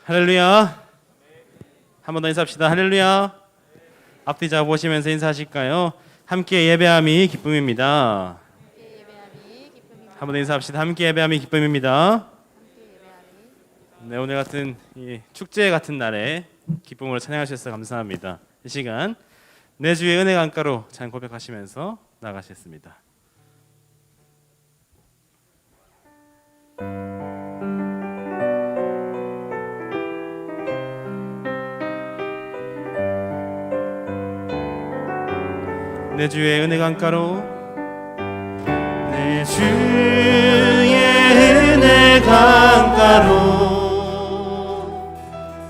할렐루야. 한 번 더 인사합시다. 할렐루야. 앞뒤 잡아보시면서 인사하실까요? 함께 예배함이 기쁨입니다. 한 번 더 인사합시다. 함께 예배함이 기쁨입니다. 네, 오늘 같은 이 축제 같은 날에 기쁨으로 찬양하셔서 감사합니다. 이 시간 내 주의 은혜 강가로 찬양 고백하시면서 나가셨습니다. 내 주의 은혜 강가로, 내 주의 은혜 강가로,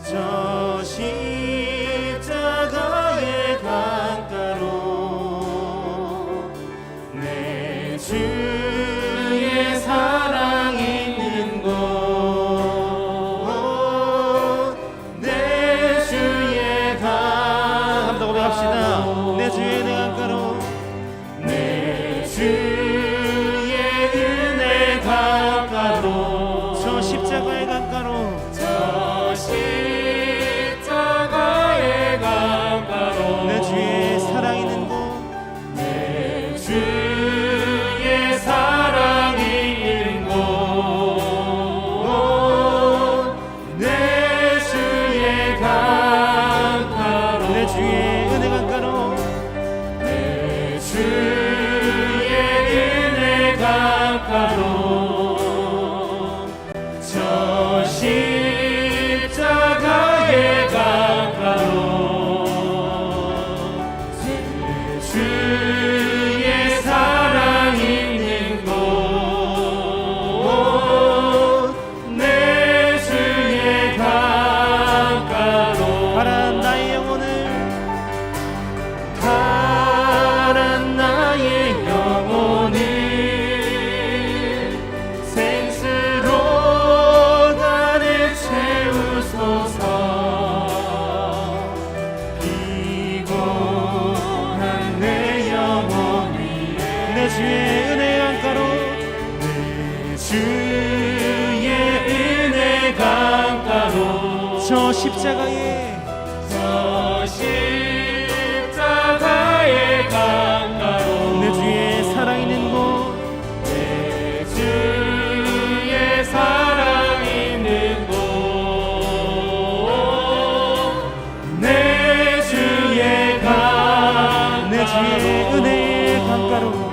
저 십자가의 강가로, 내 주의 사랑 있는 곳, 내 주의 강, 한 번 더 고백합시다. 내 주의 은혜 강가로, 내 주의 은혜 강가로, 저 십자가의 강가로, 저 십자가의 강가로, 내 주의 사랑 있는 곳, 내 주의 사랑 있는 곳, 내 주의 강가로, 내 주의 은혜 강가로, 내 주의 은혜 강가로, 저 십자가의 강가로, 내 주의 사랑 있는 곳, 내 주의 강가로, 가란 나의 영혼을, 가란 나의 영혼을 생수로 가득 채우소서. 피곤한 내 영혼 위에 내 주의 은혜 강가로, 내 주의 은혜 강가로, 저 십자가의, 저 십자가의 강가로, 내 주의 사랑 있는 곳, 내 주의 사랑 있는 곳, 내 주의 강, 내 주의 은혜 강가로,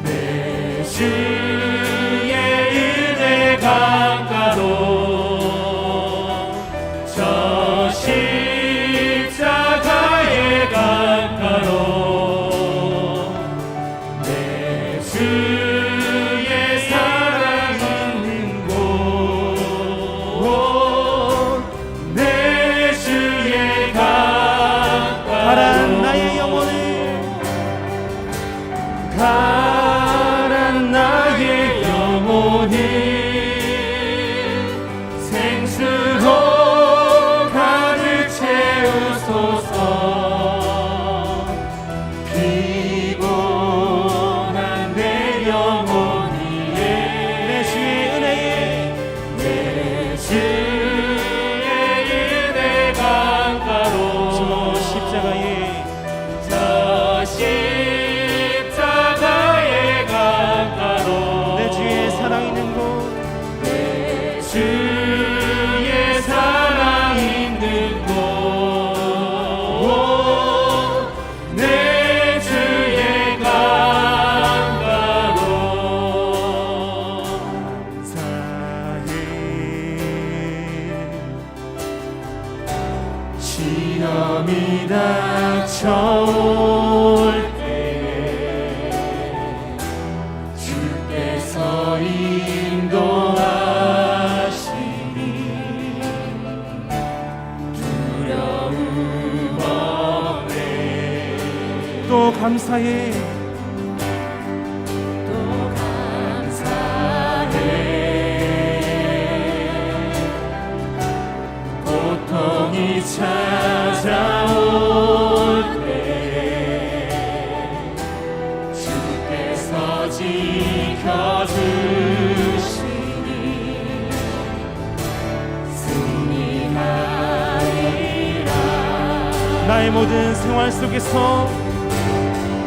내 주의 은혜 강가로, 저 십자가의 강가로, 내 주의 사랑 있는 곳, 내 주의 강가로, 가란 나의 영혼을, 가란 나의 영혼을 생수로 가득 채우소서. 피곤한 내 영혼 위에 내 주의 은혜에, 내 주의 은혜 강가로, 저 십자가의, 저 십자가의 강가로, 내 주의 사랑 있는 곳, 내 주의 사랑 있는 곳, 내 주의 강가로, 감사해. 시험이 닥쳐올 때 주께서 인도하시니 두려움 없네. 또 감사해, 또 감사해. 고통이 찾아올 때 주께서 지켜주시니 승리 나의 모든 생활 속에서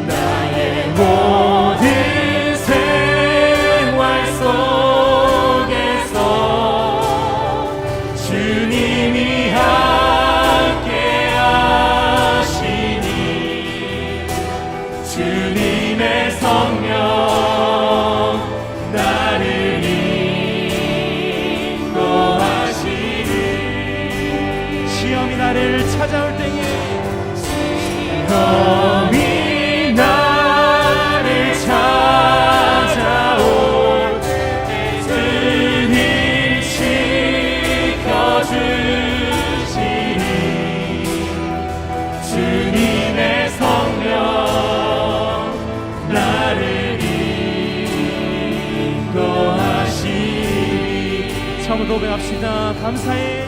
나의 모든 생활 속에서 주님이 함께 하시니 주님의 성령 나를 인도하시니 시험이 나를 찾아올 때에 시험이 나를 찾아올 때 주님 지켜주시니 주님의 성령 나를 인도하시니 처음으로 고백합시다. 감사해.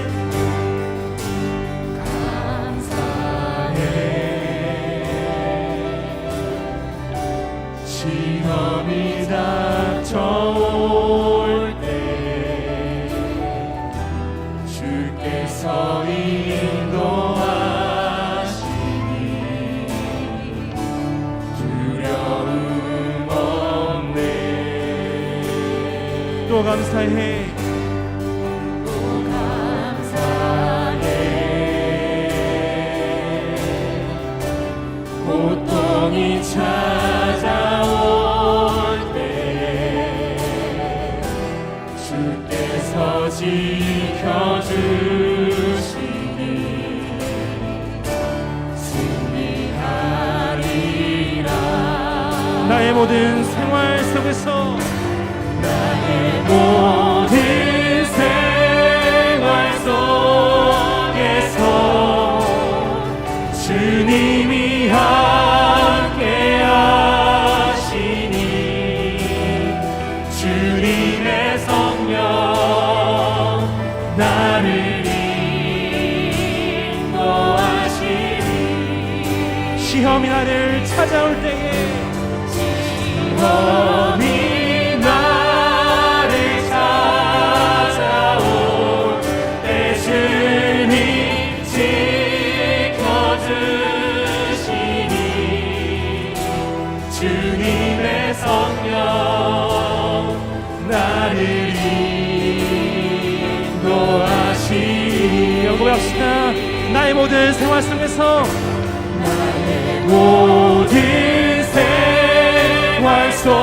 시험이 닥쳐올 때 주께서 인도하시니 두려움 없네. 또 감사해. 또 감사해. 고통이 찾아올 때 주께서 지켜주시니 승리하리라. 나의 모든 생활 속에서 나의 모든 생활 속에서 주님이 함께 하시니 주님의 성령 나를 인도하시니 시험이 나를 찾아올 때에 시험이 나를 찾아올 때 주님 지켜주시니 주님의 성령 나를 인도하시니 고백합시다. 나의 모든 생활 속에서 나의 모든 생활 속에서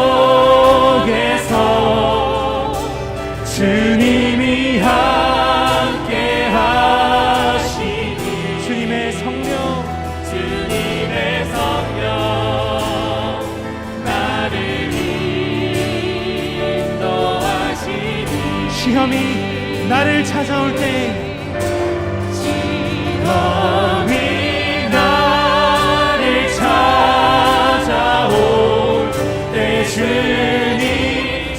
주님이 함께 하시니 주님의 성령 주님의 성령 나를 인도하시니 시험이 나를 찾아올 때 시험이 나를 찾아올 때 주님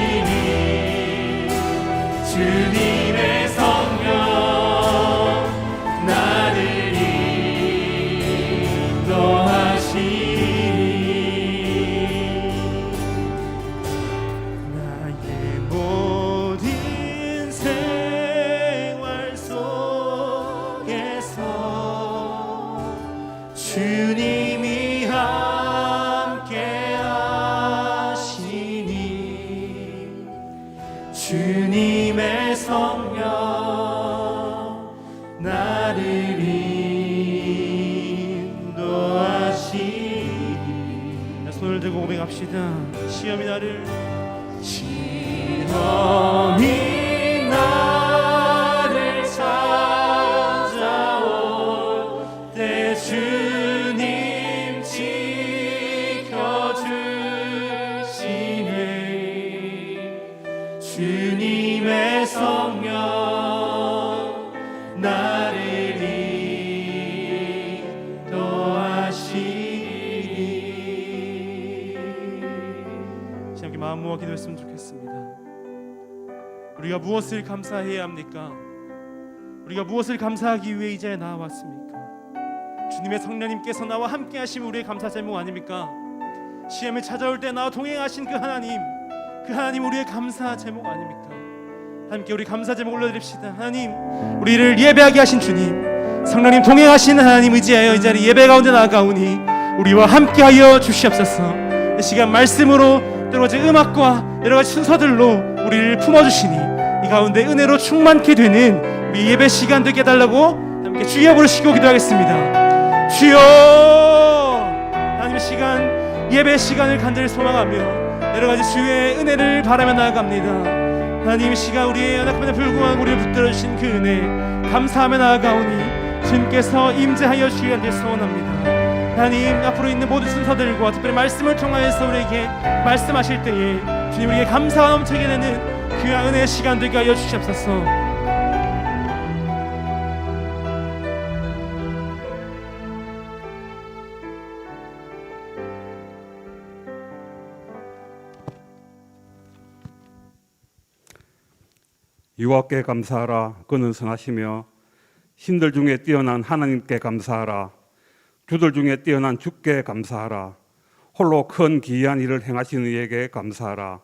지켜주시니 주님의 성령 나를 인도하시니 나의 모든 생활 속에서 주님이 함께 하시니 주님의 성령 나를 인도하시니. 손을 들고 고백합시다. 시험이 나를 시험이 나를 찾아올 때 주님 지켜주시네 주님의 성령 나를 인도하시니. 함께 마음 모아 기도했으면 좋겠습니다. 우리가 무엇을 감사해야 합니까? 우리가 무엇을 감사하기 위해 이 자리에 나와왔습니까? 주님의 성령님께서 나와 함께 하시면 우리의 감사 제목 아닙니까? 시험을 찾아올 때 나와 동행하신 그 하나님 우리의 감사 제목 아닙니까? 함께 우리 감사 제목 올려드립시다. 하나님, 우리를 예배하게 하신 주님, 성령님 동행하시는 하나님 의지하여 이 자리 예배 가운데 나아가오니 우리와 함께하여 주시옵소서. 이 시간 말씀으로 또 여러 가지 음악과 여러 가지 순서들로 우리를 품어주시니 이 가운데 은혜로 충만케 되는 우리 예배 시간 되게 해달라고 함께 주여 부르시고 기도하겠습니다. 주여, 하나님의 시간, 예배 시간을 간절히 소망하며 여러 가지 주의 은혜를 바라며 나아갑니다. 하나님, 이 시간 우리의 연약함에 불구하고 우리를 붙들어 주신 그 은혜 감사하며 나아가오니 주님께서 임재하여 주셔야 될 소원합니다. 하나님, 앞으로 있는 모든 순서들과 특별히 말씀을 통하여서 우리에게 말씀하실 때에 주님, 우리에게 감사가 넘치게 되는 귀한 은혜의 시간 되게 하여 주시옵소서. 여호와께 감사하라. 그는 선하시며 신들 중에 뛰어난 하나님께 감사하라. 주들 중에 뛰어난 주께 감사하라. 홀로 큰 기이한 일을 행하시는 이에게 감사하라.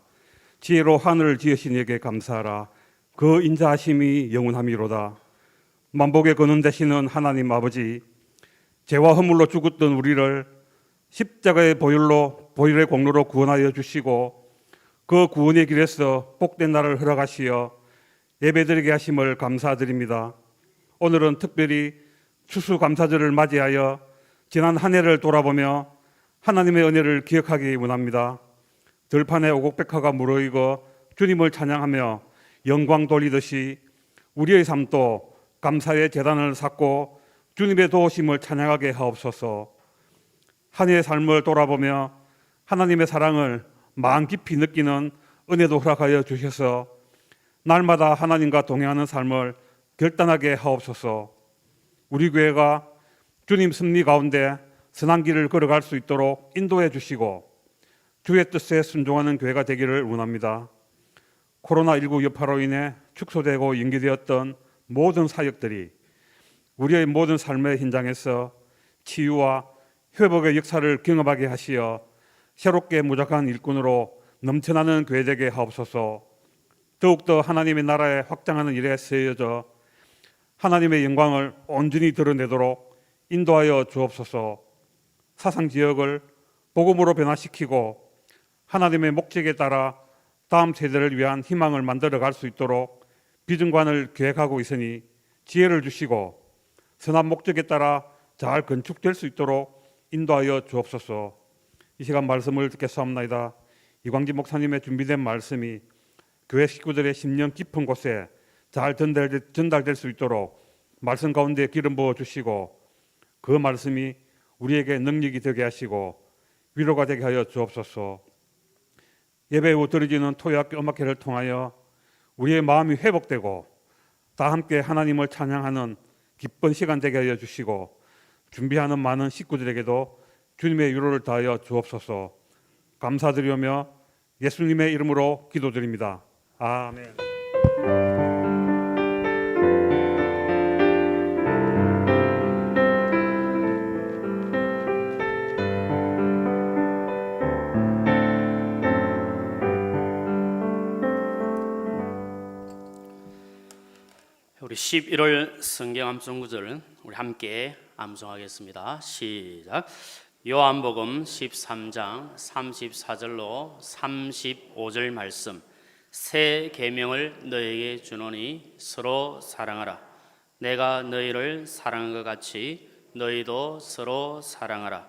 지혜로 하늘을 지으신 이에게 감사하라. 그 인자하심이 영원함이로다. 만복의 근원 되시는 하나님 아버지, 죄와 허물로 죽었던 우리를 십자가의 보혈의 공로로 구원하여 주시고 그 구원의 길에서 복된 날을 허락하시어 예배드리게 하심을 감사드립니다. 오늘은 특별히 추수감사절을 맞이하여 지난 한 해를 돌아보며 하나님의 은혜를 기억하기 원합니다. 들판에 오곡백화가 무르익어 주님을 찬양하며 영광 돌리듯이 우리의 삶도 감사의 제단을 쌓고 주님의 도우심을 찬양하게 하옵소서. 한 해의 삶을 돌아보며 하나님의 사랑을 마음 깊이 느끼는 은혜도 허락하여 주셔서 날마다 하나님과 동행하는 삶을 결단하게 하옵소서. 우리 교회가 주님 섭리 가운데 선한 길을 걸어갈 수 있도록 인도해 주시고 주의 뜻에 순종하는 교회가 되기를 원합니다. 코로나19 여파로 인해 축소되고 연기되었던 모든 사역들이 우리의 모든 삶의 현장에서 치유와 회복의 역사를 경험하게 하시어 새롭게 무작한 일꾼으로 넘쳐나는 교회 되게 하옵소서. 더욱더 하나님의 나라에 확장하는 일에 쓰여져 하나님의 영광을 온전히 드러내도록 인도하여 주옵소서. 사상지역을 복음으로 변화시키고 하나님의 목적에 따라 다음 세대를 위한 희망을 만들어갈 수 있도록 비전관을 계획하고 있으니 지혜를 주시고 선한 목적에 따라 잘 건축될 수 있도록 인도하여 주옵소서. 이 시간 말씀을 듣겠사옵나이다. 이광진 목사님의 준비된 말씀이 교회 식구들의 심령 깊은 곳에 잘 전달될 수 있도록 말씀 가운데 기름 부어 주시고 그 말씀이 우리에게 능력이 되게 하시고 위로가 되게 하여 주옵소서. 예배 후 드려지는 토요학교 음악회를 통하여 우리의 마음이 회복되고 다 함께 하나님을 찬양하는 기쁜 시간 되게 하여 주시고 준비하는 많은 식구들에게도 주님의 위로를 다하여 주옵소서. 감사드리며 예수님의 이름으로 기도드립니다. 아멘. 우리 11월 성경 암송 구절은 우리 함께 암송하겠습니다. 시작. 요한복음 13장 34절로 35절 말씀. 새 계명을 너희에게 주노니 서로 사랑하라. 내가 너희를 사랑한 것 같이 너희도 서로 사랑하라.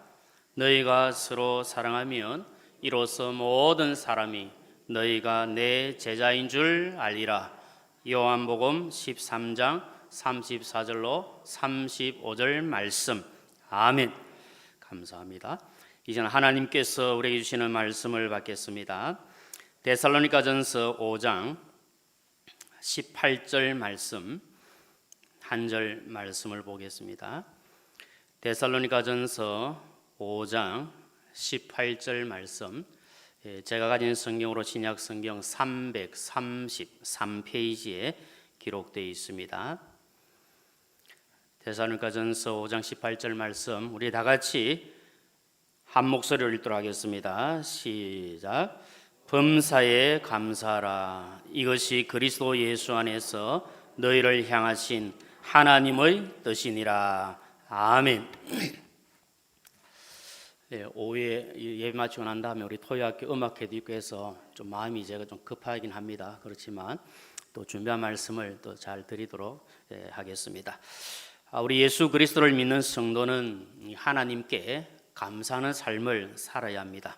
너희가 서로 사랑하면 이로써 모든 사람이 너희가 내 제자인 줄 알리라. 요한복음 13장 34절로 35절 말씀. 아멘. 감사합니다. 이제는 하나님께서 우리에게 주시는 말씀을 받겠습니다. 데살로니가전서 5장 18절 말씀 한 절 말씀을 보겠습니다. 데살로니가전서 5장 18절 말씀, 제가 가진 성경으로 신약 성경 333페이지에 기록되어 있습니다. 데살로니가전서 5장 18절 말씀, 우리 다 같이 한 목소리로 읽도록 하겠습니다. 시작. 범사에 감사하라. 이것이 그리스도 예수 안에서 너희를 향하신 하나님의 뜻이니라. 아멘. 네, 오후에 예배 마치고 난 다음에 우리 토요학교 음악회도 있고 해서 좀 마음이 제가 좀 급하긴 합니다. 그렇지만 또 준비한 말씀을 또 잘 드리도록 하겠습니다. 우리 예수 그리스도를 믿는 성도는 하나님께 감사하는 삶을 살아야 합니다.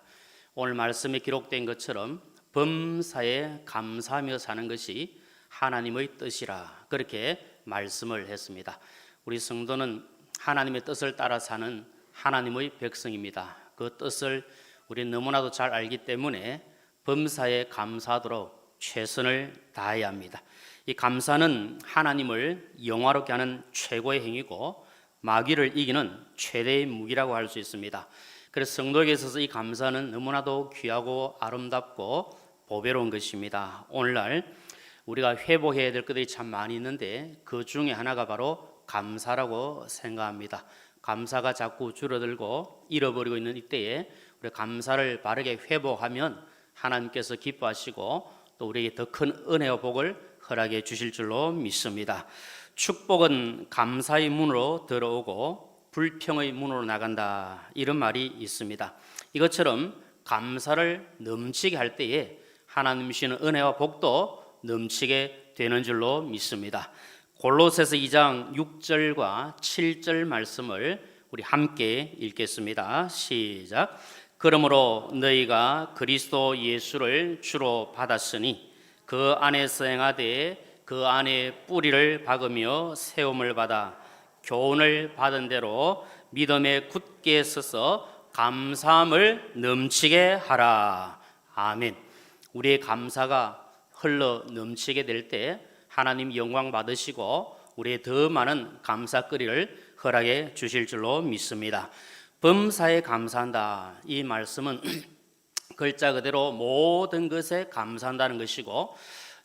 오늘 말씀에 기록된 것처럼 범사에 감사하며 사는 것이 하나님의 뜻이라 그렇게 말씀을 했습니다. 우리 성도는 하나님의 뜻을 따라 사는 하나님의 백성입니다. 그 뜻을 우리는 너무나도 잘 알기 때문에 범사에 감사하도록 최선을 다해야 합니다. 이 감사는 하나님을 영화롭게 하는 최고의 행위고 마귀를 이기는 최대의 무기라고 할 수 있습니다. 그래서 성도에게 있어서 이 감사는 너무나도 귀하고 아름답고 보배로운 것입니다. 오늘날 우리가 회복해야 될 것들이 참 많이 있는데 그 중에 하나가 바로 감사라고 생각합니다. 감사가 자꾸 줄어들고 잃어버리고 있는 이때에 우리 감사를 바르게 회복하면 하나님께서 기뻐하시고 또 우리에게 더 큰 은혜와 복을 허락해 주실 줄로 믿습니다. 축복은 감사의 문으로 들어오고 불평의 문으로 나간다, 이런 말이 있습니다. 이것처럼 감사를 넘치게 할 때에 하나님 주시는 은혜와 복도 넘치게 되는 줄로 믿습니다. 골로새서 2장 6절과 7절 말씀을 우리 함께 읽겠습니다. 시작. 그러므로 너희가 그리스도 예수를 주로 받았으니 그 안에서 행하되 그 안에 뿌리를 박으며 세움을 받아 교훈을 받은 대로 믿음에 굳게 서서 감사함을 넘치게 하라. 아멘. 우리의 감사가 흘러 넘치게 될 때 하나님 영광 받으시고 우리의 더 많은 감사거리를 허락해 주실 줄로 믿습니다. 범사에 감사한다, 이 말씀은 글자 그대로 모든 것에 감사한다는 것이고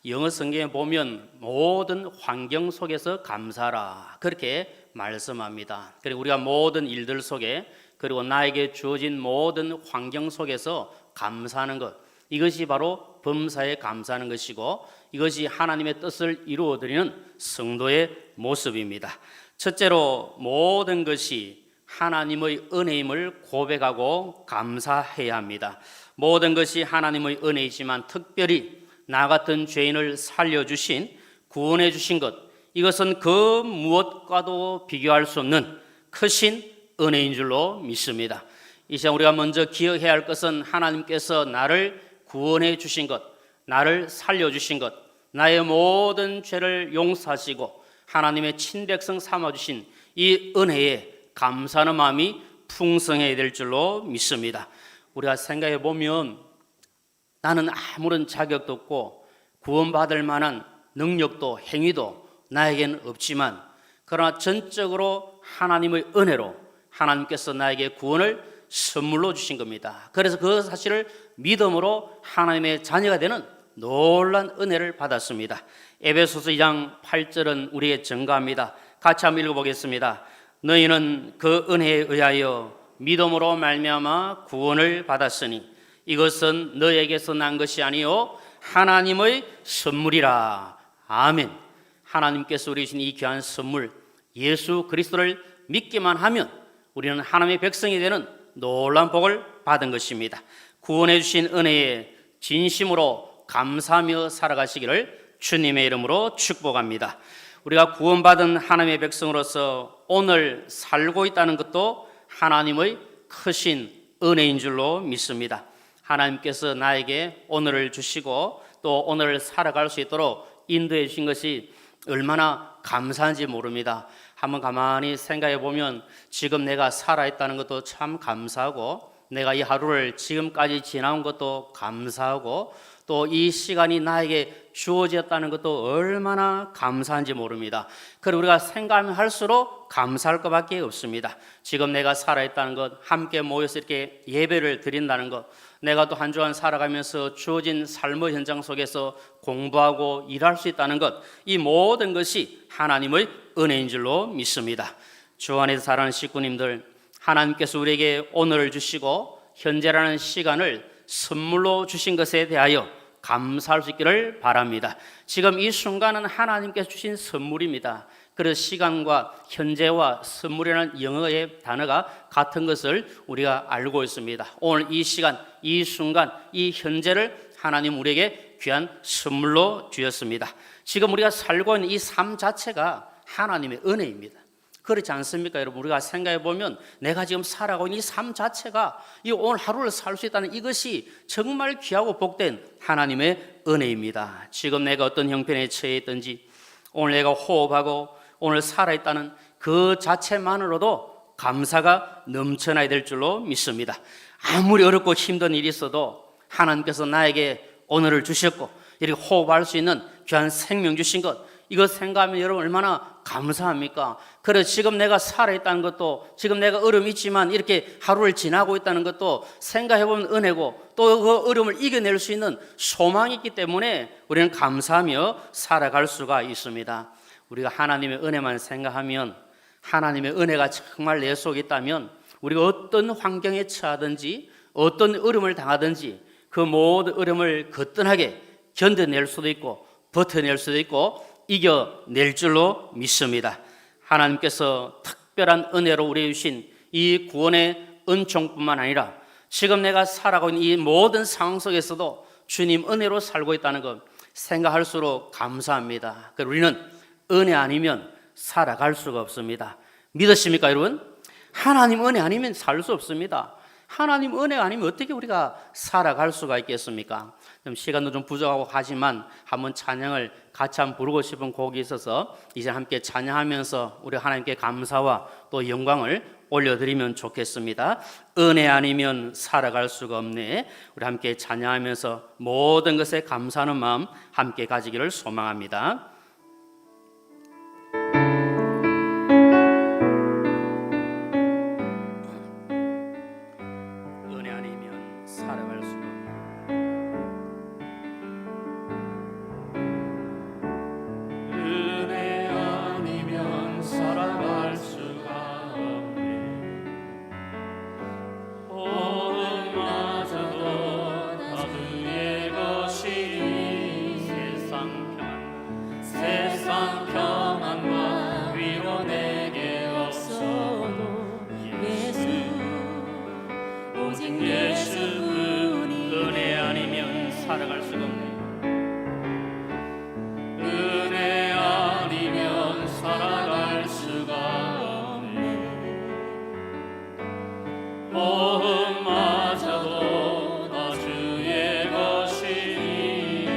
영어 성경에 보면 모든 환경 속에서 감사하라 그렇게 말씀합니다. 그리고 우리가 모든 일들 속에 그리고 나에게 주어진 모든 환경 속에서 감사하는 것, 이것이 바로 범사에 감사하는 것이고 이것이 하나님의 뜻을 이루어드리는 성도의 모습입니다. 첫째로 모든 것이 하나님의 은혜임을 고백하고 감사해야 합니다. 모든 것이 하나님의 은혜이지만 특별히 나 같은 죄인을 살려주신, 구원해 주신 것, 이것은 그 무엇과도 비교할 수 없는 크신 은혜인 줄로 믿습니다. 이 시간 우리가 먼저 기억해야 할 것은 하나님께서 나를 구원해 주신 것, 나를 살려주신 것, 나의 모든 죄를 용서하시고 하나님의 친백성 삼아주신 이 은혜에 감사하는 마음이 풍성해야 될 줄로 믿습니다. 우리가 생각해 보면 나는 아무런 자격도 없고 구원받을 만한 능력도 행위도 나에게는 없지만 그러나 전적으로 하나님의 은혜로 하나님께서 나에게 구원을 선물로 주신 겁니다. 그래서 그 사실을 믿음으로 하나님의 자녀가 되는 놀란 은혜를 받았습니다. 에베소서 2장 8절은 우리의 증거합니다. 같이 한번 읽어보겠습니다. 너희는 그 은혜에 의하여 믿음으로 말미암아 구원을 받았으니 이것은 너에게서 난 것이 아니요 하나님의 선물이라. 아멘. 하나님께서 우리 주신 이 귀한 선물 예수 그리스도를 믿기만 하면 우리는 하나님의 백성이 되는 놀라운 복을 받은 것입니다. 구원해 주신 은혜에 진심으로 감사하며 살아가시기를 주님의 이름으로 축복합니다. 우리가 구원받은 하나님의 백성으로서 오늘 살고 있다는 것도 하나님의 크신 은혜인 줄로 믿습니다. 하나님께서 나에게 오늘을 주시고 또 오늘을 살아갈 수 있도록 인도해 주신 것이 얼마나 감사한지 모릅니다. 한번 가만히 생각해 보면 지금 내가 살아있다는 것도 참 감사하고 내가 이 하루를 지금까지 지나온 것도 감사하고 또 이 시간이 나에게 주어졌다는 것도 얼마나 감사한지 모릅니다. 그리고 우리가 생각하면 할수록 감사할 것밖에 없습니다. 지금 내가 살아있다는 것, 함께 모여서 이렇게 예배를 드린다는 것, 내가 또 한 주간 살아가면서 주어진 삶의 현장 속에서 공부하고 일할 수 있다는 것, 이 모든 것이 하나님의 은혜인 줄로 믿습니다. 주 안에서 사랑하는 식구님들, 하나님께서 우리에게 오늘을 주시고 현재라는 시간을 선물로 주신 것에 대하여 감사할 수 있기를 바랍니다. 지금 이 순간은 하나님께서 주신 선물입니다. 그래서 시간과 현재와 선물이라는 영어의 단어가 같은 것을 우리가 알고 있습니다. 오늘 이 시간, 이 순간, 이 현재를 하나님 우리에게 귀한 선물로 주셨습니다. 지금 우리가 살고 있는 이 삶 자체가 하나님의 은혜입니다. 그렇지 않습니까, 여러분? 우리가 생각해 보면 내가 지금 살아가고 있는 이 삶 자체가 이 오늘 하루를 살 수 있다는 이것이 정말 귀하고 복된 하나님의 은혜입니다. 지금 내가 어떤 형편에 처해 있든지 오늘 내가 호흡하고 오늘 살아있다는 그 자체만으로도 감사가 넘쳐나야 될 줄로 믿습니다. 아무리 어렵고 힘든 일이 있어도 하나님께서 나에게 오늘을 주셨고 이렇게 호흡할 수 있는 귀한 생명 주신 것, 이거 생각하면 여러분 얼마나 감사합니까? 그래서 지금 내가 살아있다는 것도, 지금 내가 어려움이 있지만 이렇게 하루를 지나고 있다는 것도 생각해보면 은혜고, 또 그 어려움을 이겨낼 수 있는 소망이 있기 때문에 우리는 감사하며 살아갈 수가 있습니다. 우리가 하나님의 은혜만 생각하면, 하나님의 은혜가 정말 내 속에 있다면 우리가 어떤 환경에 처하든지 어떤 어려움을 당하든지 그 모든 어려움을 거뜬하게 견뎌낼 수도 있고 버텨낼 수도 있고 이겨낼 줄로 믿습니다. 하나님께서 특별한 은혜로 우리에게 주신 이 구원의 은총뿐만 아니라 지금 내가 살아가고 있는 이 모든 상황 속에서도 주님 은혜로 살고 있다는 것 생각할수록 감사합니다. 그리고 우리는 은혜 아니면 살아갈 수가 없습니다. 믿으십니까, 여러분? 하나님 은혜 아니면 살 수 없습니다. 하나님 은혜 아니면 어떻게 우리가 살아갈 수가 있겠습니까? 좀 시간도 좀 부족하고 하지만 한번 찬양을 같이 한번 부르고 싶은 곡이 있어서 이제 함께 찬양하면서 우리 하나님께 감사와 또 영광을 올려드리면 좋겠습니다. 은혜 아니면 살아갈 수가 없네. 우리 함께 찬양하면서 모든 것에 감사하는 마음 함께 가지기를 소망합니다. 살아갈 수가 없네. 은혜 아니면 살아갈 수가 없네. 모험마저도 나 주의 것이니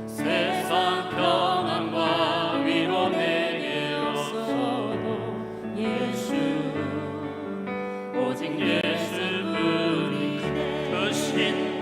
세상 평안과 위로 내게 없어도 예수 오직 예수뿐이 그 신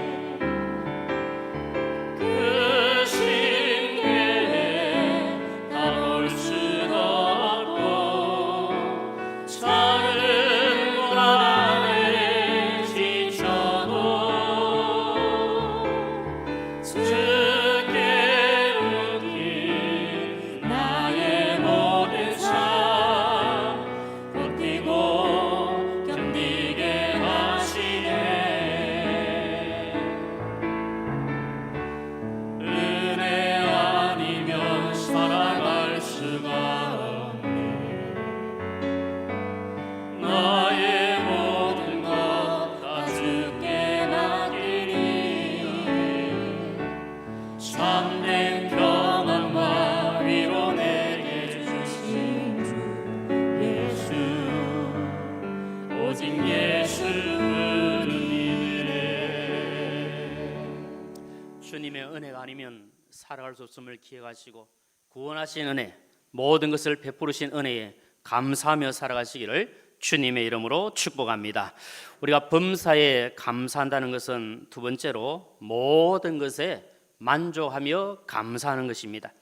주님의 은혜가 아니면 살아갈 수 없음을 기억하시고 구원하신 은혜, 모든 것을 베푸르신 은혜에 감사하며 살아가시기를 주님의 이름으로 축복합니다. 우리가 범사에 감사한다는 것은 두 번째로 모든 것에 만족하며 감사하는 것입니다.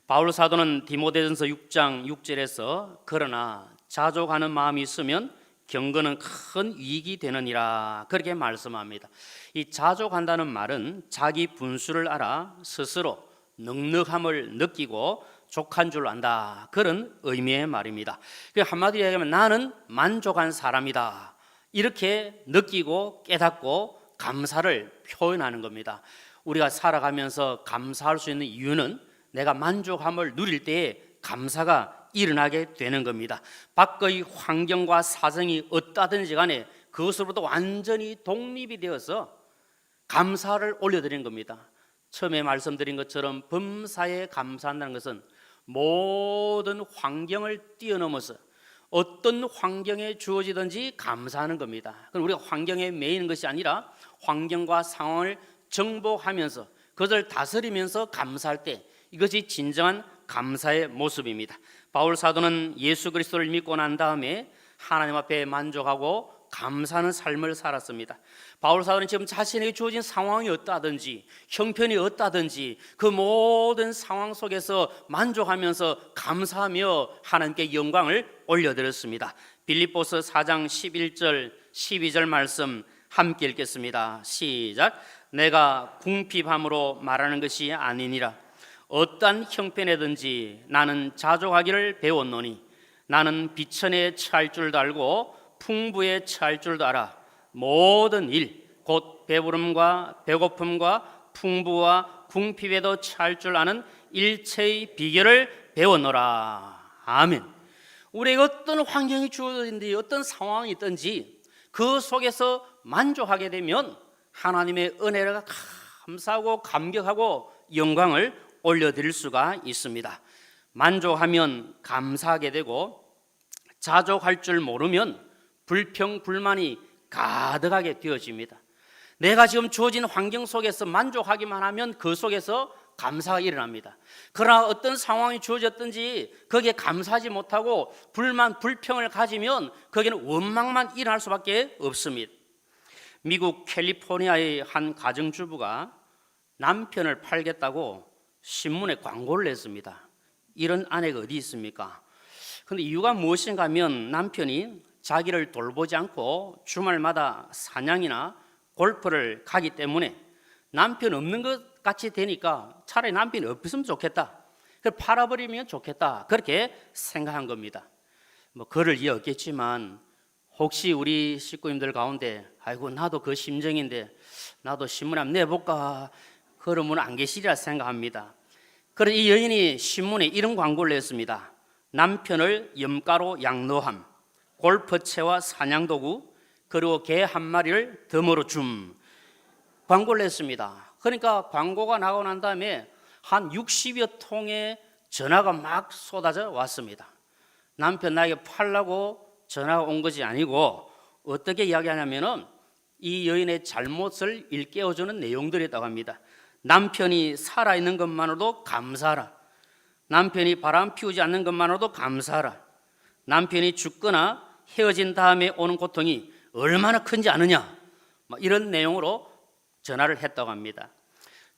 바울 사도는 디모데전서 6장 6절에서 그러나 자족하는 마음이 있으면 경건은 큰 이익이 되느니라 그렇게 말씀합니다. 이 자족한다는 말은 자기 분수를 알아 스스로 넉넉함을 느끼고 족한 줄 안다, 그런 의미의 말입니다. 한마디로 얘기하면 나는 만족한 사람이다 이렇게 느끼고 깨닫고 감사를 표현하는 겁니다. 우리가 살아가면서 감사할 수 있는 이유는 내가 만족함을 누릴 때에 감사가 일어나게 되는 겁니다. 밖의 환경과 사정이 어떠하든지 간에 그것으로부터 완전히 독립이 되어서 감사를 올려드리는 겁니다. 처음에 말씀드린 것처럼 범사에 감사한다는 것은 모든 환경을 뛰어넘어서 어떤 환경에 주어지든지 감사하는 겁니다. 그럼 우리가 환경에 매이는 것이 아니라 환경과 상황을 정복하면서 그것을 다스리면서 감사할 때 이것이 진정한 감사의 모습입니다. 바울 사도는 예수 그리스도를 믿고 난 다음에 하나님 앞에 만족하고 감사하는 삶을 살았습니다. 바울 사도는 지금 자신에게 주어진 상황이 어떠하든지 형편이 어떠하든지 그 모든 상황 속에서 만족하면서 감사하며 하나님께 영광을 올려드렸습니다. 빌립보서 4장 11절 12절 말씀 함께 읽겠습니다. 시작. 내가 궁핍함으로 말하는 것이 아니니라. 어떠한 형편이든지 나는 자족하기를 배웠노니 나는 비천에 처할 줄도 알고 풍부에 처할 줄도 알아. 모든 일 곧 배부름과 배고픔과 풍부와 궁핍에도 처할 줄 아는 일체의 비결을 배웠노라. 아멘. 우리에게 어떤 환경이 주어진지 어떤 상황이 있든지 그 속에서 만족하게 되면 하나님의 은혜를 감사하고 감격하고 영광을 올려드릴 수가 있습니다. 만족하면 감사하게 되고 자족할 줄 모르면 불평, 불만이 가득하게 되어집니다. 내가 지금 주어진 환경 속에서 만족하기만 하면 그 속에서 감사가 일어납니다. 그러나 어떤 상황이 주어졌든지 거기에 감사하지 못하고 불만, 불평을 가지면 거기에는 원망만 일어날 수밖에 없습니다. 미국 캘리포니아의 한 가정주부가 남편을 팔겠다고 신문에 광고를 냈습니다. 이런 아내가 어디 있습니까? 그런데 이유가 무엇인가 하면 남편이 자기를 돌보지 않고 주말마다 사냥이나 골프를 가기 때문에 남편 없는 것 같이 되니까 차라리 남편이 없으면 좋겠다. 그걸 팔아버리면 좋겠다. 그렇게 생각한 겁니다. 뭐 그를 이었겠지만 혹시 우리 식구님들 가운데 아이고 나도 그 심정인데 나도 신문에 한번 내볼까 그런 분은 안 계시리라 생각합니다. 그래서 이 여인이 신문에 이런 광고를 냈습니다. 남편을 염가로 양로함, 골프채와 사냥도구 그리고 개 한 마리를 덤으로 줌 광고를 냈습니다. 그러니까 광고가 나가고 난 다음에 한 60여 통의 전화가 막 쏟아져 왔습니다. 남편 나에게 팔라고 전화가 온 것이 아니고 어떻게 이야기하냐면은 이 여인의 잘못을 일깨워주는 내용들이었다고 합니다. 남편이 살아있는 것만으로도 감사하라. 남편이 바람 피우지 않는 것만으로도 감사하라. 남편이 죽거나 헤어진 다음에 오는 고통이 얼마나 큰지 아느냐, 이런 내용으로 전화를 했다고 합니다.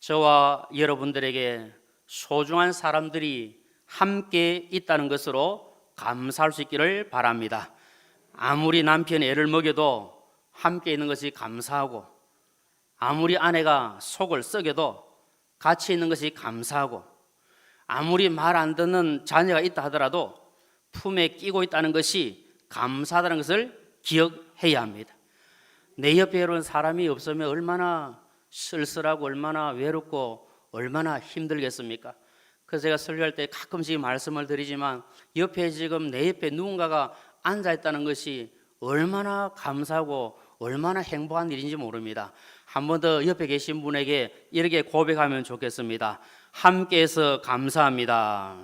저와 여러분들에게 소중한 사람들이 함께 있다는 것으로 감사할 수 있기를 바랍니다. 아무리 남편이 애를 먹여도 함께 있는 것이 감사하고, 아무리 아내가 속을 썩여도 같이 있는 것이 감사하고, 아무리 말 안 듣는 자녀가 있다 하더라도 품에 끼고 있다는 것이 감사하다는 것을 기억해야 합니다. 내 옆에 이런 사람이 없으면 얼마나 쓸쓸하고 얼마나 외롭고 얼마나 힘들겠습니까? 그래서 제가 설교할 때 가끔씩 말씀을 드리지만 옆에 지금 내 옆에 누군가가 앉아있다는 것이 얼마나 감사하고 얼마나 행복한 일인지 모릅니다. 한 번 더 옆에 계신 분에게 이렇게 고백하면 좋겠습니다. 함께해서 감사합니다.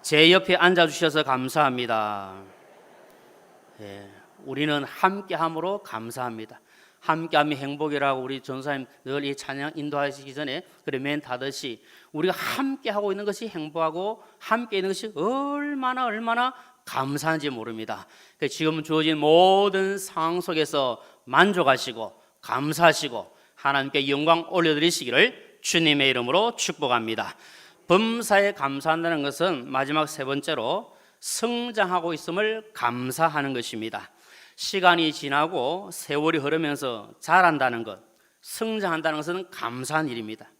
제 옆에 앉아주셔서 감사합니다. 우리는 함께함으로 감사합니다. 함께함이 행복이라고 우리 전사님 늘 이 찬양 인도하시기 전에 그래 멘트 하듯이 우리가 함께하고 있는 것이 행복하고 함께 있는 것이 얼마나 감사한지 모릅니다. 지금 주어진 모든 상황 속에서 만족하시고 감사하시고 하나님께 영광 올려드리시기를 주님의 이름으로 축복합니다. 범사에 감사한다는 것은 마지막 세 번째로 성장하고 있음을 감사하는 것입니다. 시간이 지나고 세월이 흐르면서 자란다는 것, 성장한다는 것은 감사한 일입니다.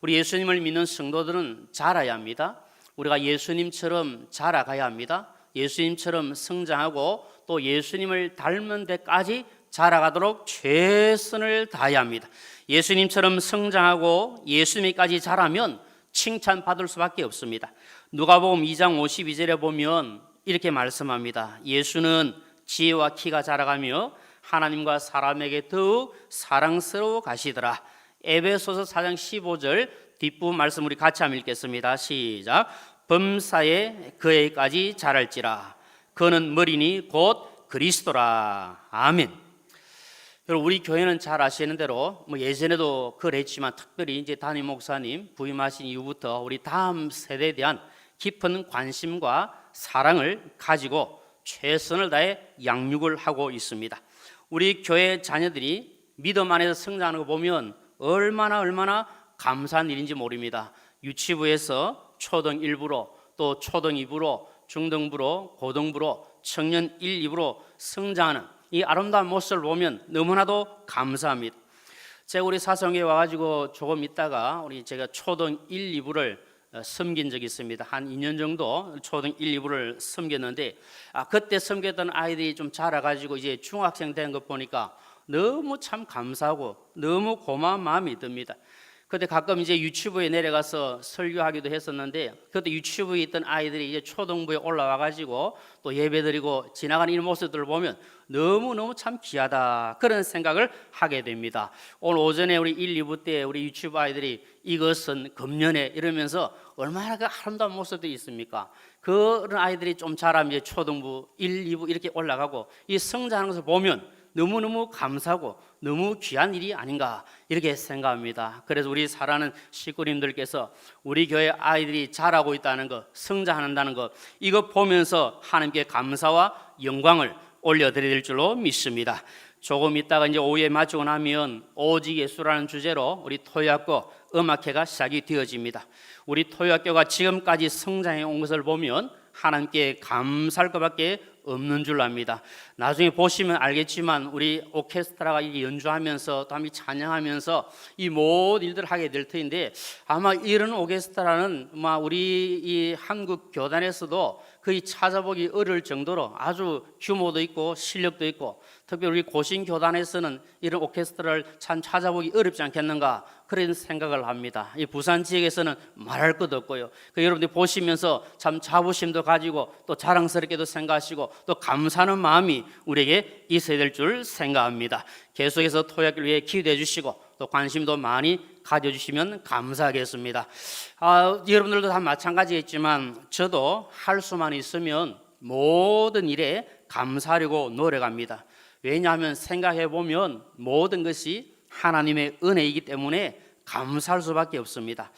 우리 예수님을 믿는 성도들은 자라야 합니다. 우리가 예수님처럼 자라가야 합니다. 예수님처럼 성장하고 또 예수님을 닮은 데까지 자라가도록 최선을 다해야 합니다. 예수님처럼 성장하고 예수님까지 자라면 칭찬받을 수밖에 없습니다. 누가복음 2장 52절에 보면 이렇게 말씀합니다. 예수는 지혜와 키가 자라가며 하나님과 사람에게 더욱 사랑스러워 가시더라. 에베소서 4장 15절 뒷부분 말씀 우리 같이 한번 읽겠습니다. 시작. 범사에 그에까지 자랄지라. 그는 머리니 곧 그리스도라. 아멘. 여러분, 우리 교회는 잘 아시는 대로 예전에도 그랬지만 특별히 이제 담임 목사님 부임하신 이후부터 우리 다음 세대에 대한 깊은 관심과 사랑을 가지고 최선을 다해 양육을 하고 있습니다. 우리 교회 자녀들이 믿음 안에서 성장하는 거 보면 얼마나 감사한 일인지 모릅니다. 유치부에서 초등 1부로 또 초등 2부로 중등부로 고등부로 청년 1, 2부로 성장하는 이 아름다운 모습을 보면 너무나도 감사합니다. 제가 우리 사성에 와가지고 조금 있다가 제가 초등 1, 2부를 섬긴 적이 있습니다. 한 2년 정도 초등 1, 2부를 섬겼는데 그때 섬겼던 아이들이 좀 자라가지고 이제 중학생 된 것 보니까 너무 참 감사하고 너무 고마운 마음이 듭니다. 그때 가끔 이제 유치부에 내려가서 설교하기도 했었는데 그때 유치부에 있던 아이들이 이제 초등부에 올라와가지고 또 예배드리고 지나가는 이런 모습들을 보면 너무너무 참 귀하다 그런 생각을 하게 됩니다. 오늘 오전에 우리 1, 2부 때 우리 유치부 아이들이 이것은 금년에 이러면서 얼마나 그 아름다운 모습들이 있습니까? 그런 아이들이 좀 자라면 이제 초등부 1, 2부 이렇게 올라가고 이 성장하는 것을 보면 너무너무 감사하고 너무 귀한 일이 아닌가 이렇게 생각합니다. 그래서 우리 사랑하는 식구님들께서 우리 교회 아이들이 자라고 있다는 것, 성장한다는 것 이거 보면서 하나님께 감사와 영광을 올려드릴 줄로 믿습니다. 조금 있다가 이제 오후에 마치고 나면 오직 예수라는 주제로 우리 토요학교 음악회가 시작이 되어집니다. 우리 토요학교가 지금까지 성장해 온 것을 보면 하나님께 감사할 것밖에 없는 줄 압니다. 나중에 보시면 알겠지만 우리 오케스트라가 연주하면서 또 함께 찬양하면서 이 모든 일들을 하게 될 텐데 아마 이런 오케스트라는 우리 이 한국 교단에서도 거의 찾아보기 어려울 정도로 아주 규모도 있고 실력도 있고 특별히 우리 고신 교단에서는 이런 오케스트라를 참 찾아보기 어렵지 않겠는가 그런 생각을 합니다. 이 부산 지역에서는 말할 것도 없고요. 여러분들 보시면서 참 자부심도 가지고 또 자랑스럽게도 생각하시고 또 감사하는 마음이 우리에게 있어야 될 줄 생각합니다. 계속해서 토요일을 위해 기도해 주시고 또 관심도 많이 가져주시면 감사하겠습니다. 여러분들도 다 마찬가지겠지만 저도 할 수만 있으면 모든 일에 감사하려고 노력합니다. 왜냐하면 생각해 보면 모든 것이 하나님의 은혜이기 때문에 감사할 수밖에 없습니다.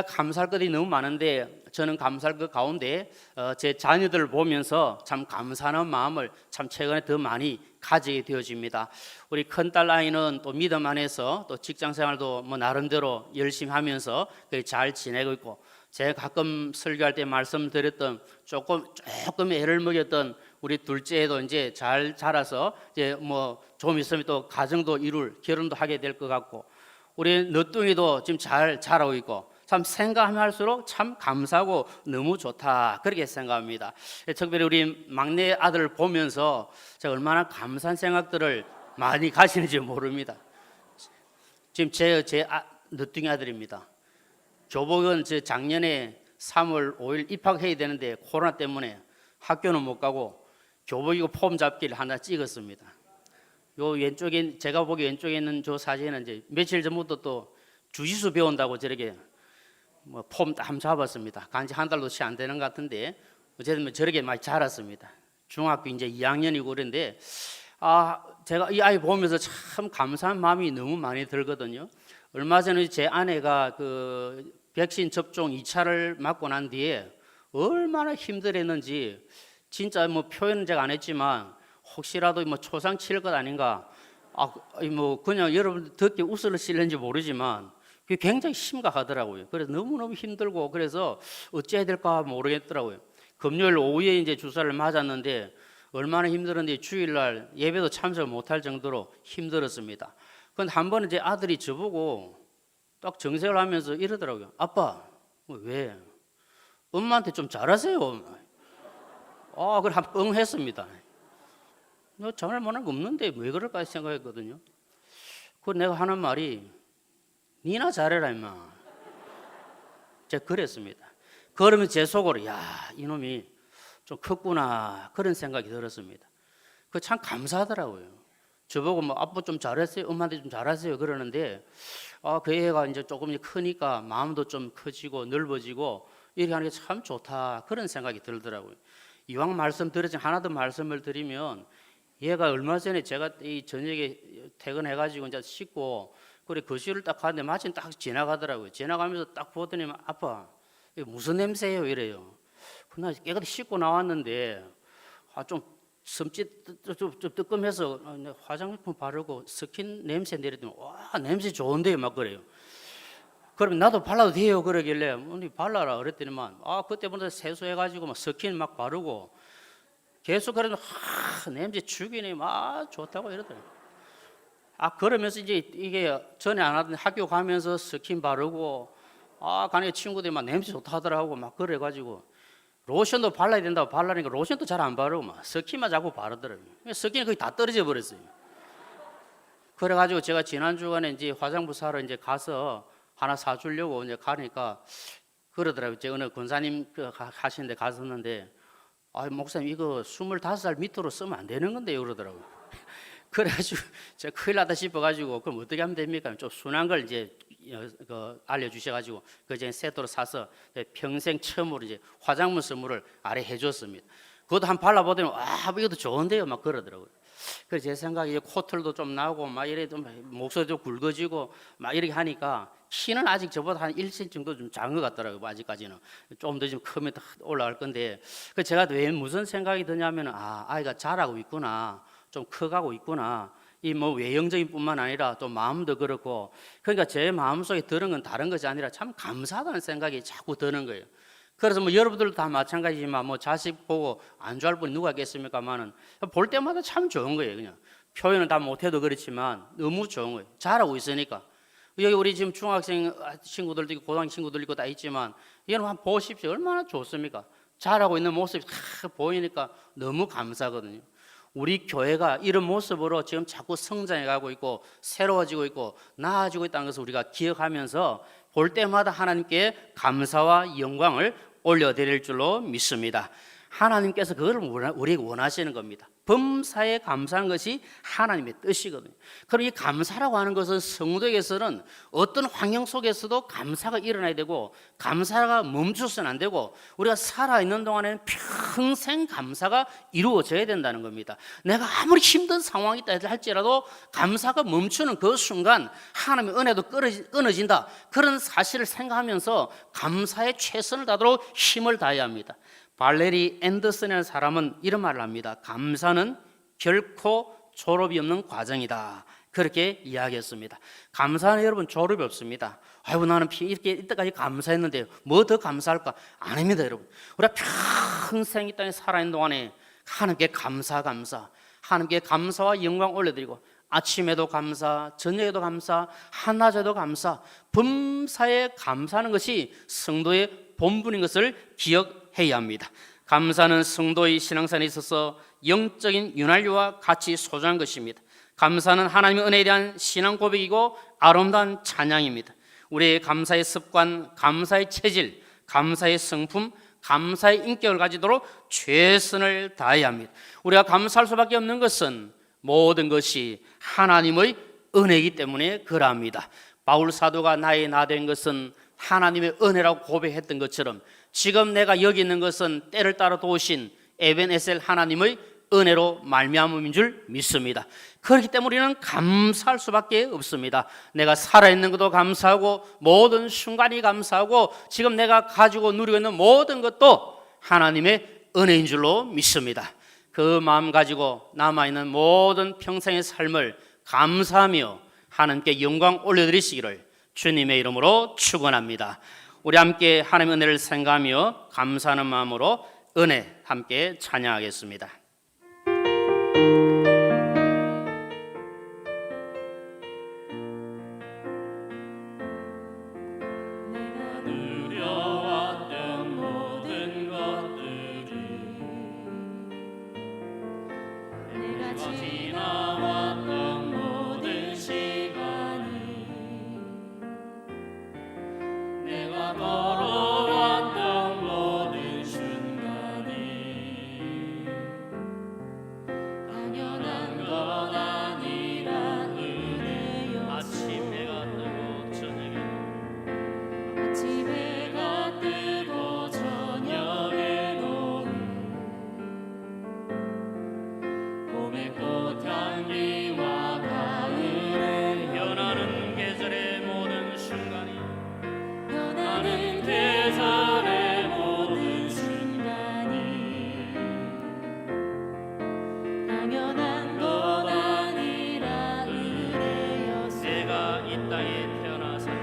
감사할 것이 너무 많은데 저는 감사할 것 가운데 제 자녀들을 보면서 참 감사하는 마음을 참 최근에 더 많이 가지게 되어집니다. 우리 큰딸 아이는 또 믿음 안에서 또 직장 생활도 나름대로 열심히 하면서 잘 지내고 있고 제가 가끔 설교할 때 말씀드렸던 조금 애를 먹였던 우리 둘째도 이제 잘 자라서 이제 좀 있으면 또 가정도 이룰 결혼도 하게 될 것 같고 우리 너뚱이도 지금 잘 자라고 있고 참 생각하면 할수록 참 감사하고 너무 좋다 그렇게 생각합니다. 특별히 우리 막내 아들을 보면서 제가 얼마나 감사한 생각들을 많이 가시는지 모릅니다. 지금 제 너뚱이 아들입니다. 교복은 작년에 3월 5일 입학해야 되는데 코로나 때문에 학교는 못 가고 교복이고 폼 잡기를 하나 찍었습니다. 요 왼쪽에 제가 보기 왼쪽에 있는 저 사진은 이제 며칠 전부터 또 주짓수 배운다고 저렇게 폼 딱 잡았습니다. 간지 한 달도 채 안 되는 것 같은데 어쨌든 저렇게 많이 자랐습니다. 중학교 이제 2학년이고 그런데 제가 이 아이 보면서 참 감사한 마음이 너무 많이 들거든요. 얼마 전에 제 아내가 그 백신 접종 2차를 맞고 난 뒤에 얼마나 힘들었는지 진짜 표현은 제가 안 했지만 혹시라도 초상 치를 것 아닌가 그냥 여러분 듣기 웃으실는지 모르지만 그게 굉장히 심각하더라고요. 그래서 너무너무 힘들고 그래서 어찌해야 될까 모르겠더라고요. 금요일 오후에 이제 주사를 맞았는데 얼마나 힘들었는데 주일날 예배도 참석을 못할 정도로 힘들었습니다. 그런데 한 번은 제 아들이 저보고 딱 정색을 하면서 이러더라고요. 아빠 왜? 엄마한테 좀 잘하세요. 그래 한번 응 했습니다. 너 전화를 못한 거 없는데 왜 그럴까 생각했거든요. 그 내가 하는 말이 니나 잘해라 임마. 제가 그랬습니다. 그러면 제 속으로 야 이놈이 좀 컸구나 그런 생각이 들었습니다. 그 참 감사하더라고요. 저보고 뭐 아빠 좀 잘했어요, 엄마한테 좀 잘하세요 그러는데 그 애가 이제 조금 크니까 마음도 좀 커지고 넓어지고 이렇게 하는 게 참 좋다 그런 생각이 들더라고요. 이왕 말씀 드렸지만 하나 더 말씀을 드리면 얘가 얼마 전에 제가 이 저녁에 퇴근해가지고 이제 씻고 그래 거실을 딱 가는데 마침 딱 지나가더라고요. 지나가면서 딱 보더니 아빠 이게 무슨 냄새예요 이래요. 나 깨끗이 씻고 나왔는데 좀 섬짓 좀 뜨끔해서 화장품 바르고 스킨 냄새 내렸더니 와 냄새 좋은데요 막 그래요. 그러면 나도 발라도 돼요 그러길래 언니 발라라 그랬더니만 그때부터 세수해가지고 막 스킨 막 바르고 계속 그래도 냄새 죽이네 막 좋다고 이러더라고요. 그러면서 이제 이게 전에 안 하던 학교 가면서 스킨 바르고 가니까 친구들이 막 냄새 좋다 하더라고 막 그래가지고 로션도 발라야 된다고 바르니까 로션도 잘 안 바르고 막 스킨만 자꾸 바르더라고요. 스킨이 거의 다 떨어져 버렸어요. 그래가지고 제가 지난주간에 이제 화장품 사러 이제 가서 하나 사주려고 이제 가니까 그러더라고요. 제가 어느 권사님 하시는데 갔었는데 목사님 이거 25살 밑으로 쓰면 안 되는 건데요 그러더라고요. 그래가지고 제가 큰일 났다 싶어가지고 그럼 어떻게 하면 됩니까? 좀 순한 걸 이제 알려주셔가지고 그 전에 세트로 사서 평생 처음으로 이제 화장품 선물을 아래 해줬습니다. 그것도 한 발라보더니 이것도 좋은데요 막 그러더라고요. 그래서 제 생각에 코털도 좀 나고 막 이래 좀 목소리도 굵어지고 막 이렇게 하니까 키는 아직 저보다 한 1cm 정도 좀 작은 것 같더라고요. 아직까지는 좀 더 좀 크면 올라갈 건데 그 제가 왜 무슨 생각이 드냐면 아이가 자라고 있구나. 좀 커가고 있구나. 이 뭐 외형적인 뿐만 아니라 또 마음도 그렇고 그러니까 제 마음속에 드는 건 다른 것이 아니라 참 감사하다는 생각이 자꾸 드는 거예요. 그래서 뭐 여러분들도 다 마찬가지지만 뭐 자식 보고 안 좋아할 분이 누가 있겠습니까만은 볼 때마다 참 좋은 거예요. 그냥 표현은 다 못해도 그렇지만 너무 좋은 거예요. 잘하고 있으니까. 여기 우리 지금 중학생 친구들도 있고 고등학생 친구들 있고 다 있지만 여러분 한번 보십시오. 얼마나 좋습니까? 잘하고 있는 모습이 보이니까 너무 감사하거든요. 우리 교회가 이런 모습으로 지금 자꾸 성장해 가고 있고 새로워지고 있고 나아지고 있다는 것을 우리가 기억하면서 볼 때마다 하나님께 감사와 영광을 올려드릴 줄로 믿습니다. 하나님께서 그걸 우리에게 원하시는 겁니다. 범사에 감사하는 것이 하나님의 뜻이거든요. 그럼 이 감사라고 하는 것은 성도에게서는 어떤 환경 속에서도 감사가 일어나야 되고 감사가 멈춰서는 안 되고 우리가 살아있는 동안에는 평생 감사가 이루어져야 된다는 겁니다. 내가 아무리 힘든 상황이 있다 할지라도 감사가 멈추는 그 순간 하나님의 은혜도 끊어진다. 그런 사실을 생각하면서 감사에 최선을 다하도록 힘을 다해야 합니다. 발레리 앤더슨이라는 사람은 이런 말을 합니다. 감사는 결코 졸업이 없는 과정이다. 그렇게 이야기했습니다. 감사는 여러분 졸업이 없습니다. 아이고 나는 이렇게 이때까지 감사했는데 뭐 더 감사할까? 아닙니다 여러분. 우리가 평생 이 땅에 살아있는 동안에 하나님께 감사 하나님께 감사와 영광 올려드리고 아침에도 감사, 저녁에도 감사, 한낮에도 감사, 범사에 감사하는 것이 성도의 본분인 것을 기억해야 합니다. 감사는 성도의 신앙생활에 있어서 영적인 윤활유와 같이 소중한 것입니다. 감사는 하나님의 은혜에 대한 신앙 고백이고 아름다운 찬양입니다. 우리의 감사의 습관, 감사의 체질, 감사의 성품, 감사의 인격을 가지도록 최선을 다해야 합니다. 우리가 감사할 수밖에 없는 것은 모든 것이 하나님의 은혜이기 때문에 그러합니다. 바울 사도가 나의 나 된 것은 하나님의 은혜라고 고백했던 것처럼 지금 내가 여기 있는 것은 때를 따라 도우신 에벤에셀 하나님의 은혜로 말미암음인 줄 믿습니다. 그렇기 때문에 우리는 감사할 수밖에 없습니다. 내가 살아있는 것도 감사하고 모든 순간이 감사하고 지금 내가 가지고 누리고 있는 모든 것도 하나님의 은혜인 줄로 믿습니다. 그 마음 가지고 남아있는 모든 평생의 삶을 감사하며 하나님께 영광 올려드리시기를 주님의 이름으로 축원합니다. 우리 함께 하나님의 은혜를 생각하며 감사하는 마음으로 은혜 함께 찬양하겠습니다. 누려왔던 모든 것들이 내가 걸어왔던 모든 순간이 당연한 것 아니라 은혜였소. 아침 해가 뜨고 저녁에 아침 해가 뜨고 저녁에 노을 봄의 꽃향기와 가을의 변하는 계절의 모든 순간이 변하는 계절의 모든 순간이 당연한 것 아니라 은혜였소. 내가 이 땅에 태어나 살고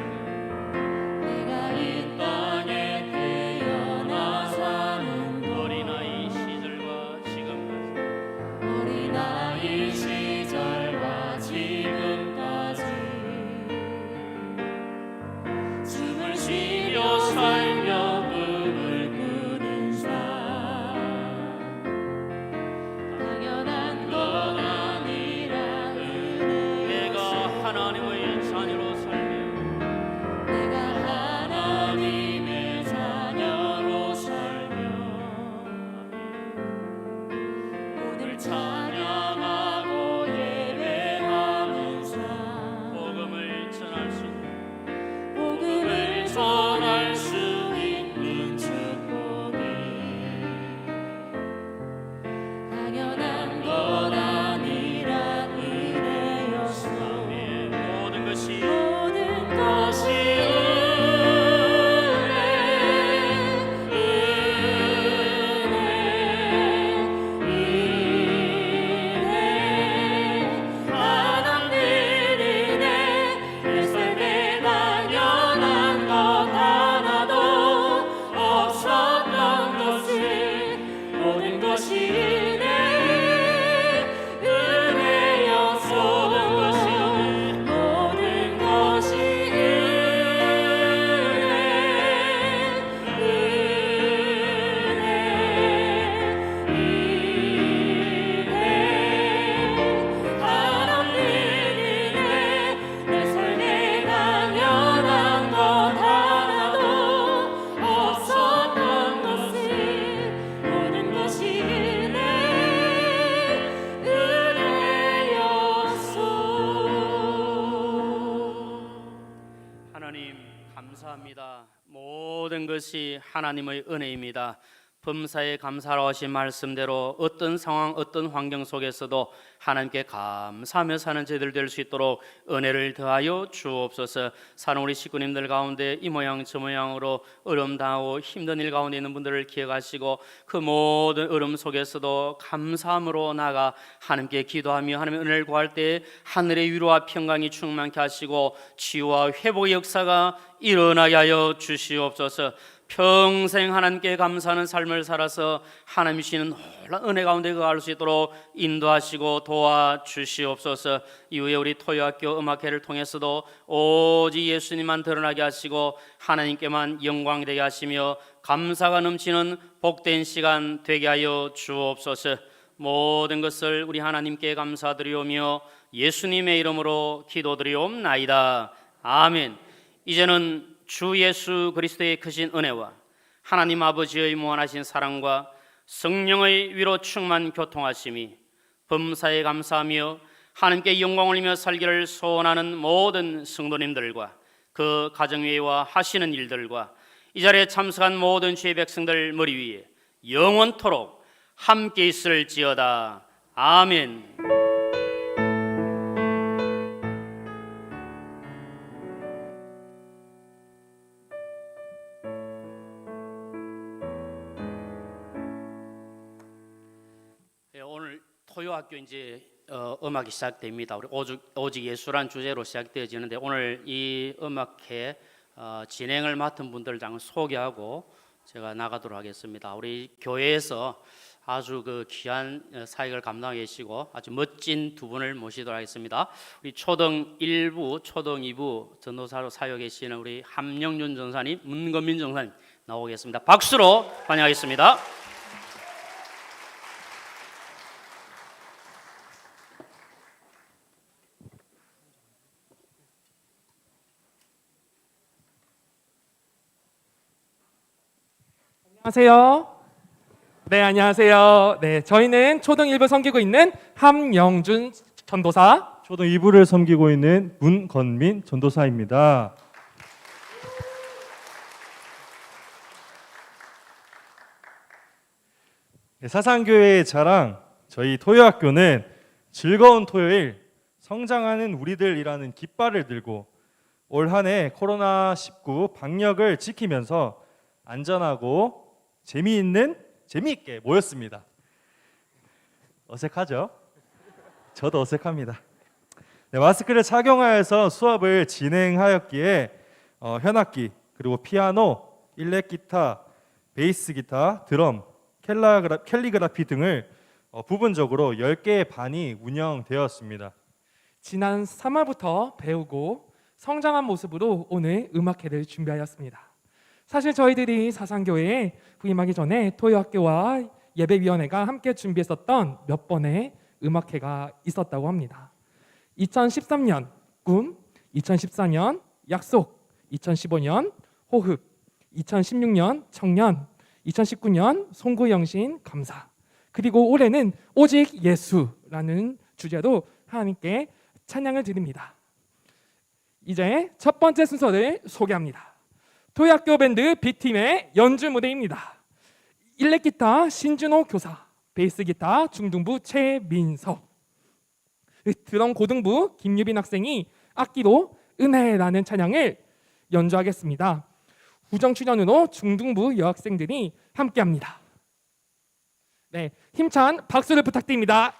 내가 이 땅에 태어나 사는 어린아이 시절과 지금까지 어린아이 시절과 지금까지 숨을 쉬며 살며 꿈을 꾸는 삶 당연한 것 아니라 은혜였소. 내가 하나님의 자녀로 살며 내가 하나님의 자녀로 살며 오늘 찬양하고 예배하는 삶 복음을 전할 수 복음을 전할 수 있는 축복이 당연한 것 아니라 은혜였소. 모든 것이 모든 것이 은혜 하나님 은혜 내 삶에 당연한 것 하나도 없었던 것을 모든 것이 은혜였소. 모든 것이 하나님 은혜 내 삶에 당연한 것 하나도 없었던 것을 모든 것이 은혜였소. 하나님 감사합니다. 모든 것이 하나님의 은혜입니다. 범사에 감사로 하신 말씀대로 어떤 상황 어떤 환경 속에서도 하나님께 감사하며 사는 저희들 될 수 있도록 은혜를 더하여 주옵소서. 사는 우리 식구님들 가운데 이 모양 저 모양으로 어려움 당하고 힘든 일 가운데 있는 분들을 기억하시고 그 모든 어려움 속에서도 감사함으로 나아가 하나님께 기도하며 하나님의 은혜를 구할 때 하늘의 위로와 평강이 충만케 하시고 치유와 회복의 역사가 일어나게 하여 주시옵소서. 평생 하나님께 감사하는 삶을 살아서 하나님 주시는 놀라운 은혜 가운데 거할 수 있도록 인도하시고 도와주시옵소서. 이후에 우리 토요학교 음악회를 통해서도 오직 예수님만 드러나게 하시고 하나님께만 영광 되게 하시며 감사가 넘치는 복된 시간 되게 하여 주옵소서. 모든 것을 우리 하나님께 감사드리오며 예수님의 이름으로 기도드리옵나이다. 아멘. 이제는 주 예수 그리스도의 크신 은혜와 하나님 아버지의 무한하신 사랑과 성령의 위로 충만 교통하심이 범사에 감사하며 하나님께 영광을 올리며 살기를 소원하는 모든 성도님들과 그 가정위와 하시는 일들과 이 자리에 참석한 모든 주의 백성들 머리 위에 영원토록 함께 있을지어다. 아멘. 오늘 토요학교 이제 음악이 시작됩니다. 우리 오직 예수란 주제로 시작되어지는데 오늘 이 음악회 진행을 맡은 분들 잠깐 소개하고 제가 나가도록 하겠습니다. 우리 교회에서 아주 그 귀한 사역을 감당하고 계시고 아주 멋진 두 분을 모시도록 하겠습니다. 우리 초등 1부, 초등 2부 전도사로 사역해 계시는 우리 함영준 전사님, 문건민 전사님 나오겠습니다. 박수로 환영하겠습니다. 안녕하세요. 네, 안녕하세요. 네, 저희는 초등 1부 섬기고 있는 함영준 전도사. 초등 2부를 섬기고 있는 문건민 전도사입니다. 네, 사상교회의 자랑, 저희 토요학교는 즐거운 토요일, 성장하는 우리들이라는 깃발을 들고 올 한 해 코로나19 방역을 지키면서 안전하고 재미있게 모였습니다. 어색하죠? 저도 어색합니다. 네, 마스크를 착용하여서 수업을 진행하였기에 현악기, 그리고 피아노, 일렉 기타, 베이스 기타, 드럼, 캘리그라피 등을 부분적으로 10개의 반이 운영되었습니다. 지난 3월부터 배우고 성장한 모습으로 오늘 음악회를 준비하였습니다. 사실 저희들이 사상교회에 부임하기 전에 토요학교와 예배위원회가 함께 준비했었던 몇 번의 음악회가 있었다고 합니다. 2013년 꿈, 2014년 약속, 2015년 호흡, 2016년 청년, 2019년 송구영신 감사, 그리고 올해는 오직 예수라는 주제로 하나님께 찬양을 드립니다. 이제 첫 번째 순서를 소개합니다. 토요학교 밴드 B팀의 연주 무대입니다. 일렉기타 신준호 교사, 베이스기타 중등부 최민석, 드럼 고등부 김유빈 학생이 악기로 은혜라는 찬양을 연주하겠습니다. 우정 출연으로 중등부 여학생들이 함께합니다. 네, 힘찬 박수를 부탁드립니다.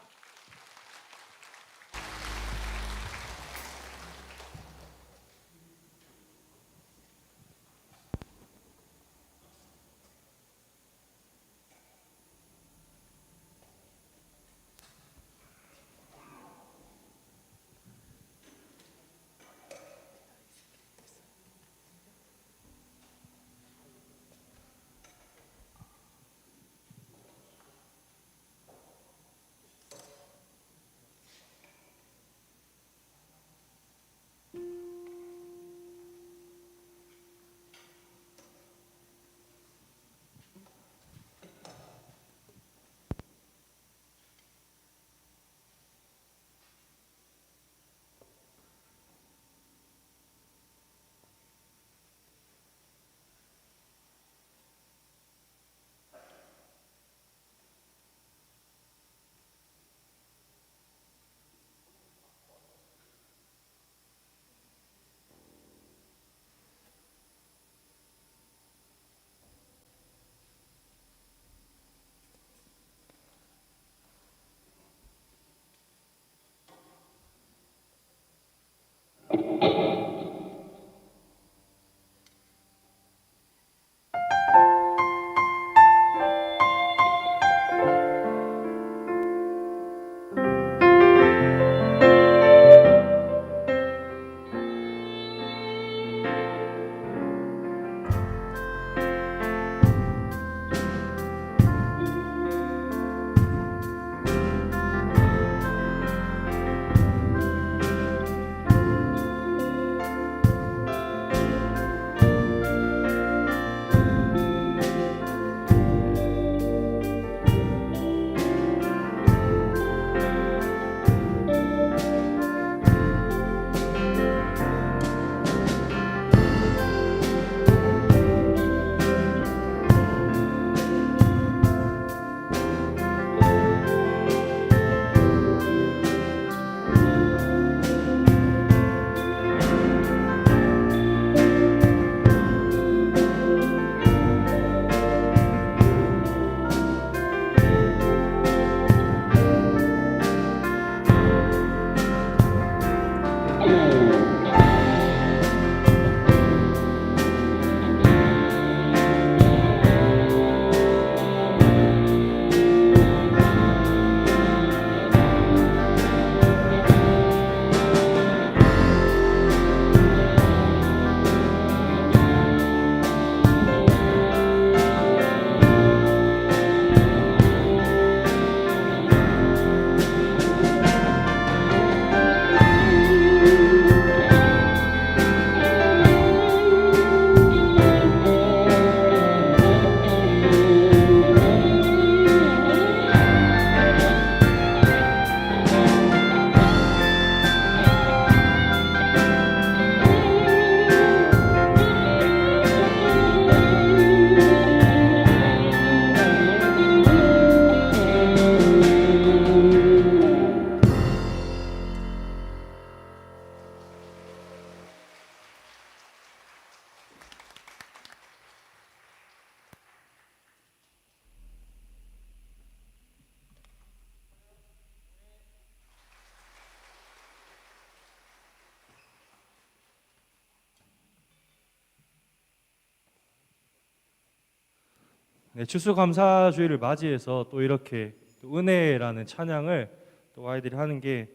네, 추수감사주의를 맞이해서 또 이렇게 또 은혜라는 찬양을 또 아이들이 하는 게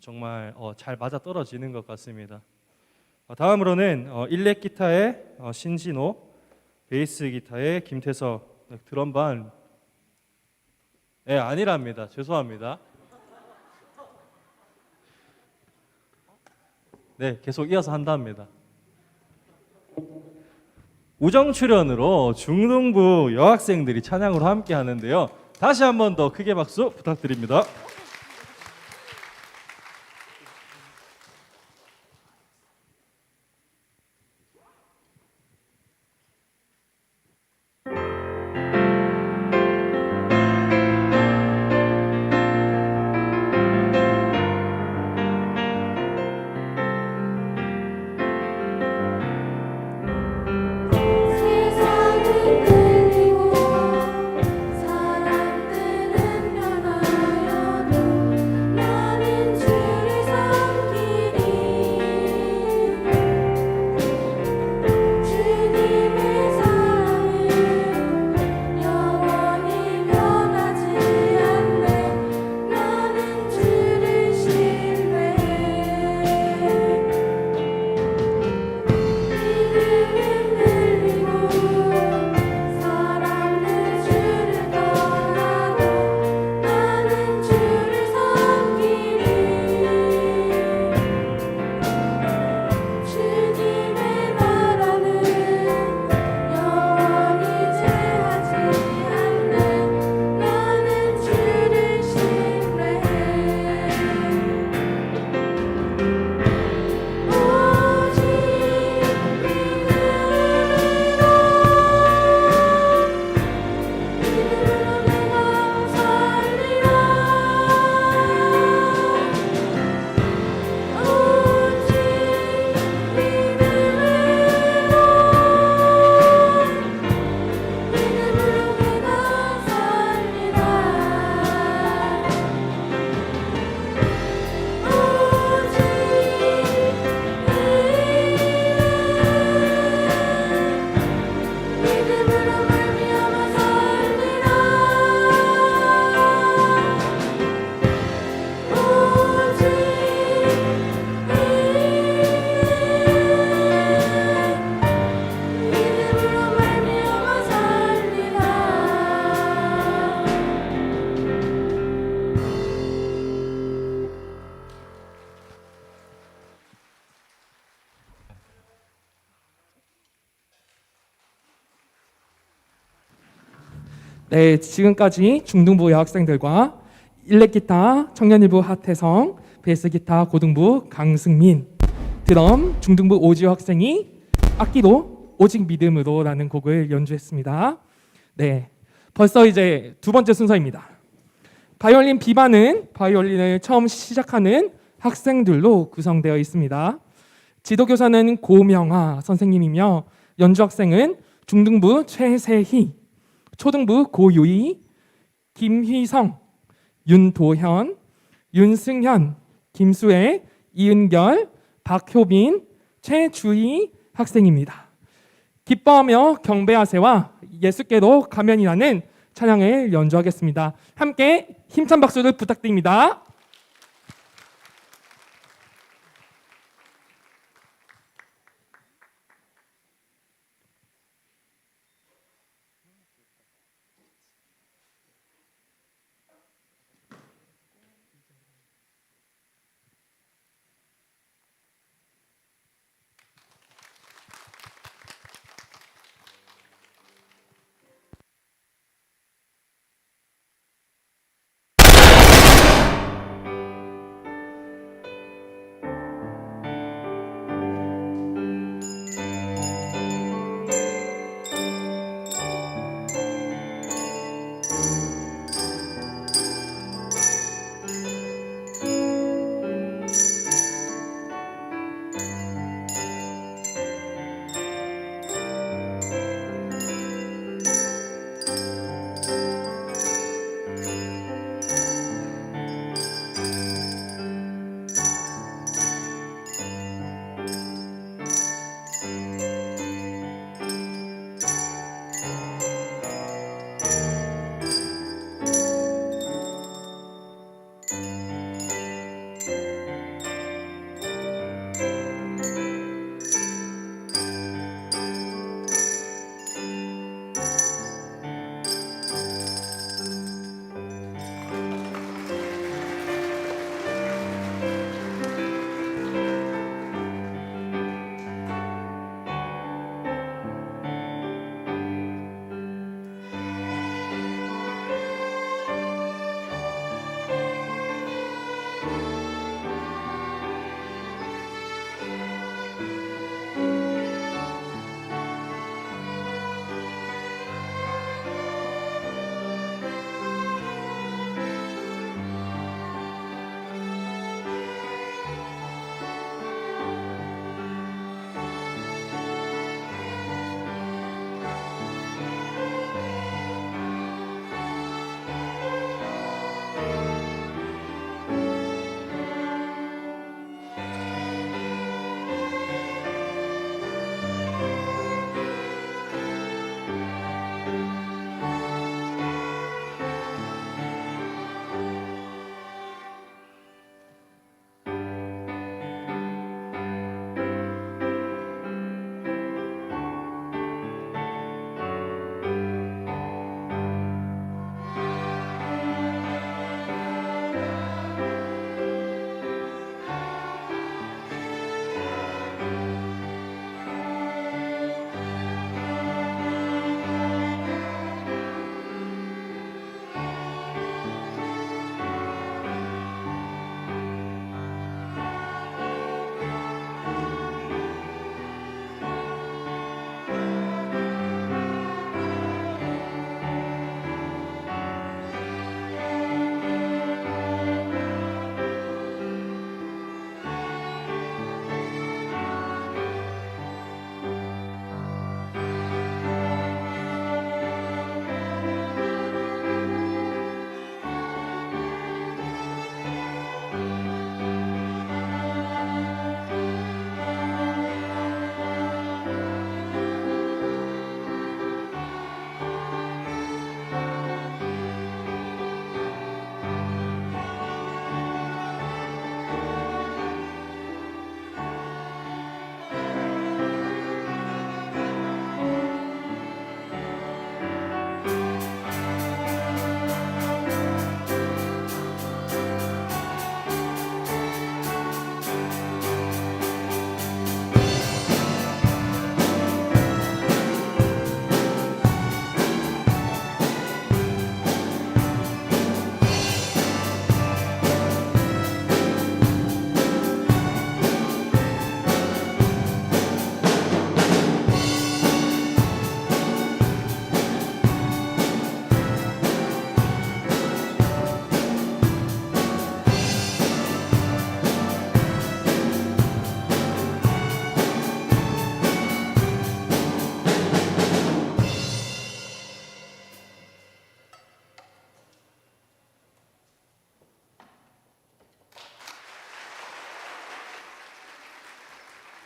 정말 잘 맞아 떨어지는 것 같습니다. 다음으로는 일렉 기타의 신진호, 베이스 기타의 김태석, 드럼반 아니랍니다. 죄송합니다. 네, 계속 이어서 한답니다. 우정 출연으로 중등부 여학생들이 찬양으로 함께 하는데요. 다시 한 번 더 크게 박수 부탁드립니다. 세상은 들리고 사람들은 변하여도 나는 주를 섬기리. 주님의 사랑은 영원히 변하지 않네. 나는 주를 신뢰해. 믿음은 들리고 사람들 주를 떠나도 나는 주를 섬기리. 주님의 나라는 영원히 제하지 않네. 나는 주를 신뢰해. 오직 믿음으로 내가 살리라. 오직 믿음으로 내가 살리라. 믿음으로 말미암아 살리라. 오직 믿음으로 말미암아 살리라. 네, 지금까지 중등부 여학생들과 일렉기타 청년일부 하태성, 베이스기타 고등부 강승민, 드럼 중등부 오지호 학생이 악기로 오직 믿음으로라는 곡을 연주했습니다. 네, 벌써 이제 두 번째 순서입니다. 바이올린 비반은 바이올린을 처음 시작하는 학생들로 구성되어 있습니다. 지도교사는 고명아 선생님이며 연주학생은 중등부 최세희, 초등부 고유희, 김휘성, 윤도현, 윤승현, 김수혜, 이은결, 박효빈, 최주희 학생입니다. 기뻐하며 경배하세와 예수께로 가면이라는 찬양을 연주하겠습니다. 함께 힘찬 박수를 부탁드립니다.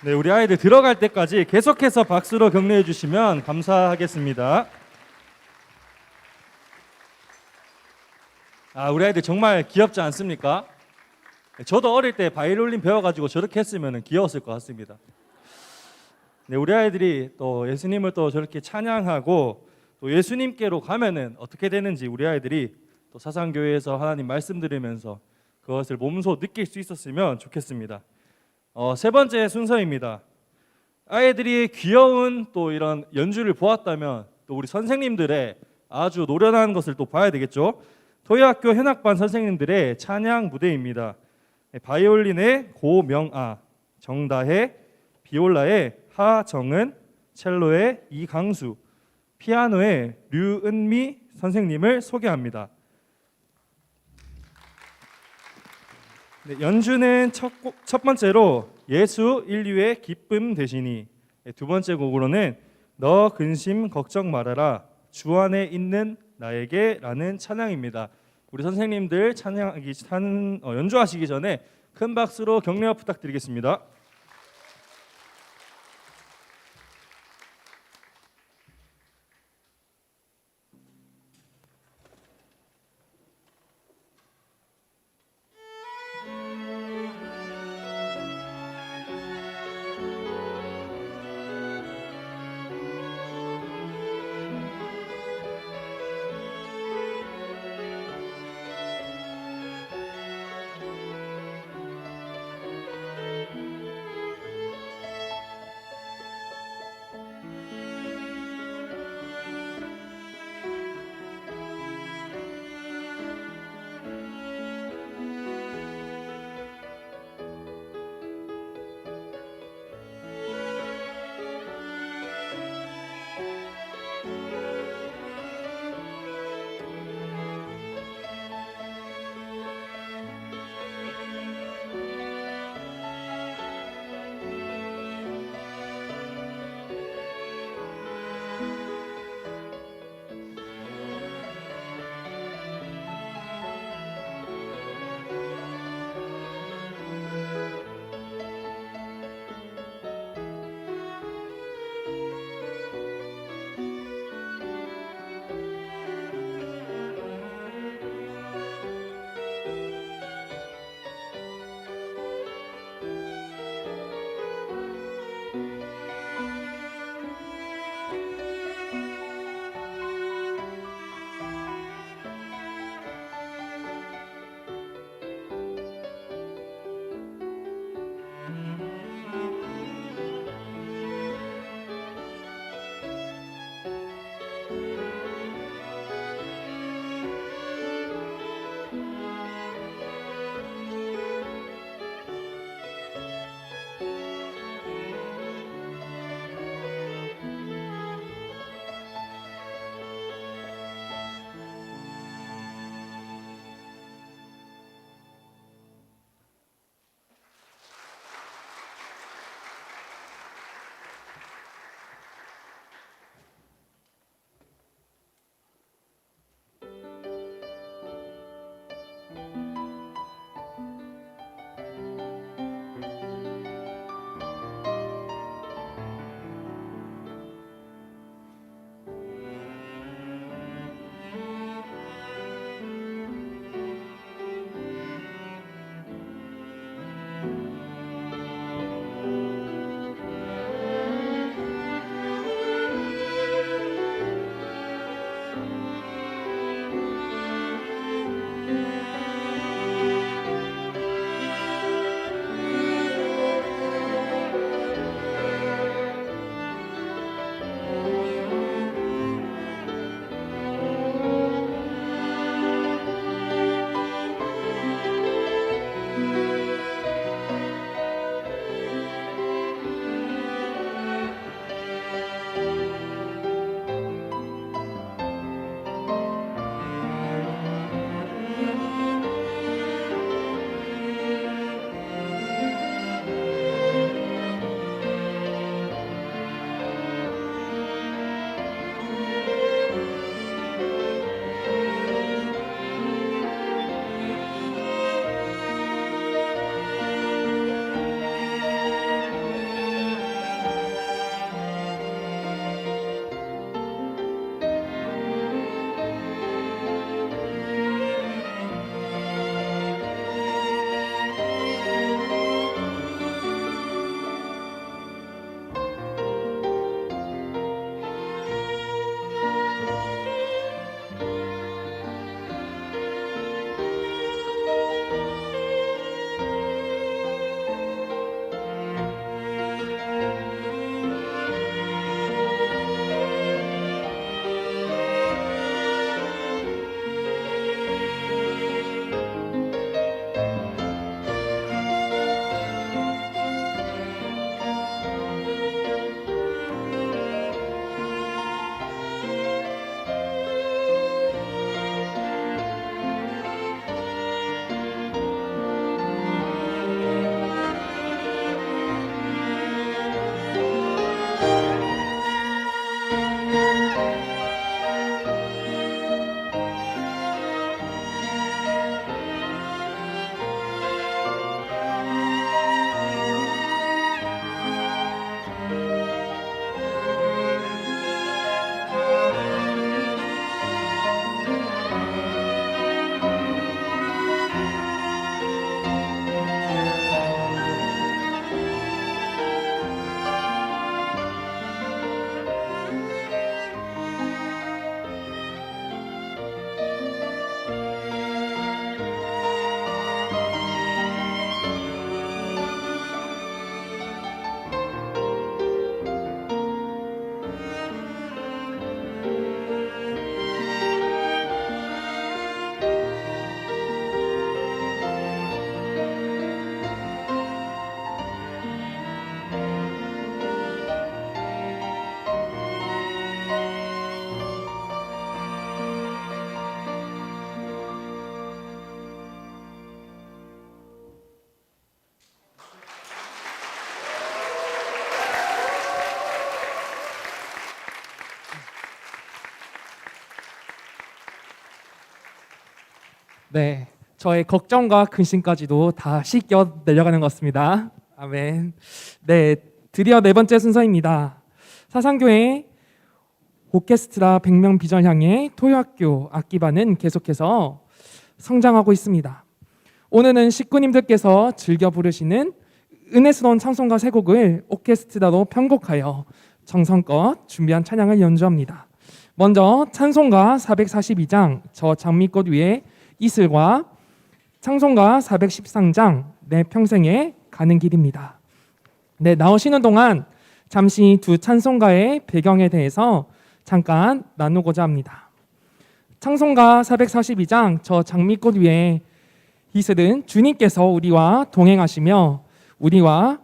네, 우리 아이들 들어갈 때까지 계속해서 박수로 격려해 주시면 감사하겠습니다. 우리 아이들 정말 귀엽지 않습니까? 저도 어릴 때 바이올린 배워가지고 저렇게 했으면 귀여웠을 것 같습니다. 네, 우리 아이들이 또 예수님을 또 저렇게 찬양하고 또 예수님께로 가면은 어떻게 되는지 우리 아이들이 또 사상교회에서 하나님 말씀 들으면서 그것을 몸소 느낄 수 있었으면 좋겠습니다. 세 번째 순서입니다. 아이들이 귀여운 또 이런 연주를 보았다면 또 우리 선생님들의 아주 노련한 것을 또 봐야 되겠죠. 토요학교 현악반 선생님들의 찬양 무대입니다. 바이올린의 고명아, 정다혜, 비올라의 하정은, 첼로의 이강수, 피아노의 류은미 선생님을 소개합니다. 네, 연주는 첫 번째로 예수 인류의 기쁨 되시니, 두 번째 곡으로는 너 근심 걱정 말아라 주 안에 있는 나에게라는 찬양입니다. 우리 선생님들 연주하시기 전에 큰 박수로 격려 부탁드리겠습니다. 네, 저의 걱정과 근심까지도 다 씻겨 내려가는 것 같습니다. 아멘. 네, 드디어 네 번째 순서입니다. 사상교회 오케스트라 100명 비전 향해 토요학교 악기반은 계속해서 성장하고 있습니다. 오늘은 식구님들께서 즐겨 부르시는 은혜스러운 찬송가 세 곡을 오케스트라로 편곡하여 정성껏 준비한 찬양을 연주합니다. 먼저 찬송가 442장 저 장미꽃 위에 이슬과 찬송가 413장 내 평생에 가는 길입니다. 네, 나오시는 동안 잠시 두 찬송가의 배경에 대해서 잠깐 나누고자 합니다. 찬송가 442장 저 장미꽃 위에 이슬은 주님께서 우리와 동행하시며 우리와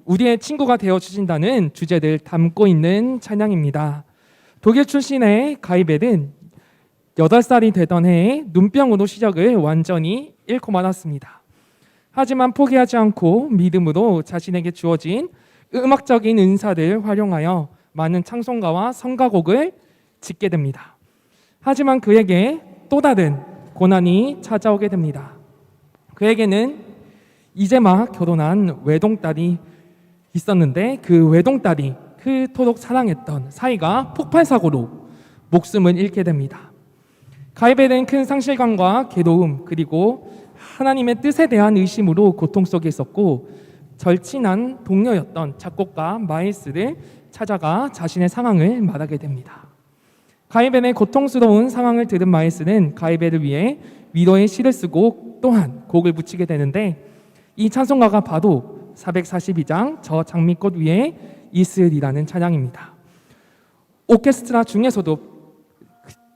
우리의 친구가 되어 주신다는 주제를 담고 있는 찬양입니다. 독일 출신의 가이벨은 8살이 되던 해에 눈병으로 시력을 완전히 잃고 말았습니다. 하지만 포기하지 않고 믿음으로 자신에게 주어진 음악적인 은사를 활용하여 많은 찬송가와 성가곡을 짓게 됩니다. 하지만 그에게 또 다른 고난이 찾아오게 됩니다. 그에게는 이제 막 결혼한 외동딸이 있었는데 그 외동딸이 그토록 사랑했던 사이가 폭발사고로 목숨을 잃게 됩니다. 가이벨은 큰 상실감과 괴로움 그리고 하나님의 뜻에 대한 의심으로 고통 속에 있었고 절친한 동료였던 작곡가 마일스를 찾아가 자신의 상황을 말하게 됩니다. 가이벨의 고통스러운 상황을 들은 마일스는 가이벨을 위해 위로의 시를 쓰고 또한 곡을 붙이게 되는데 이 찬송가가 바로 442장 저 장미꽃 위에 이슬이라는 찬양입니다. 오케스트라 중에서도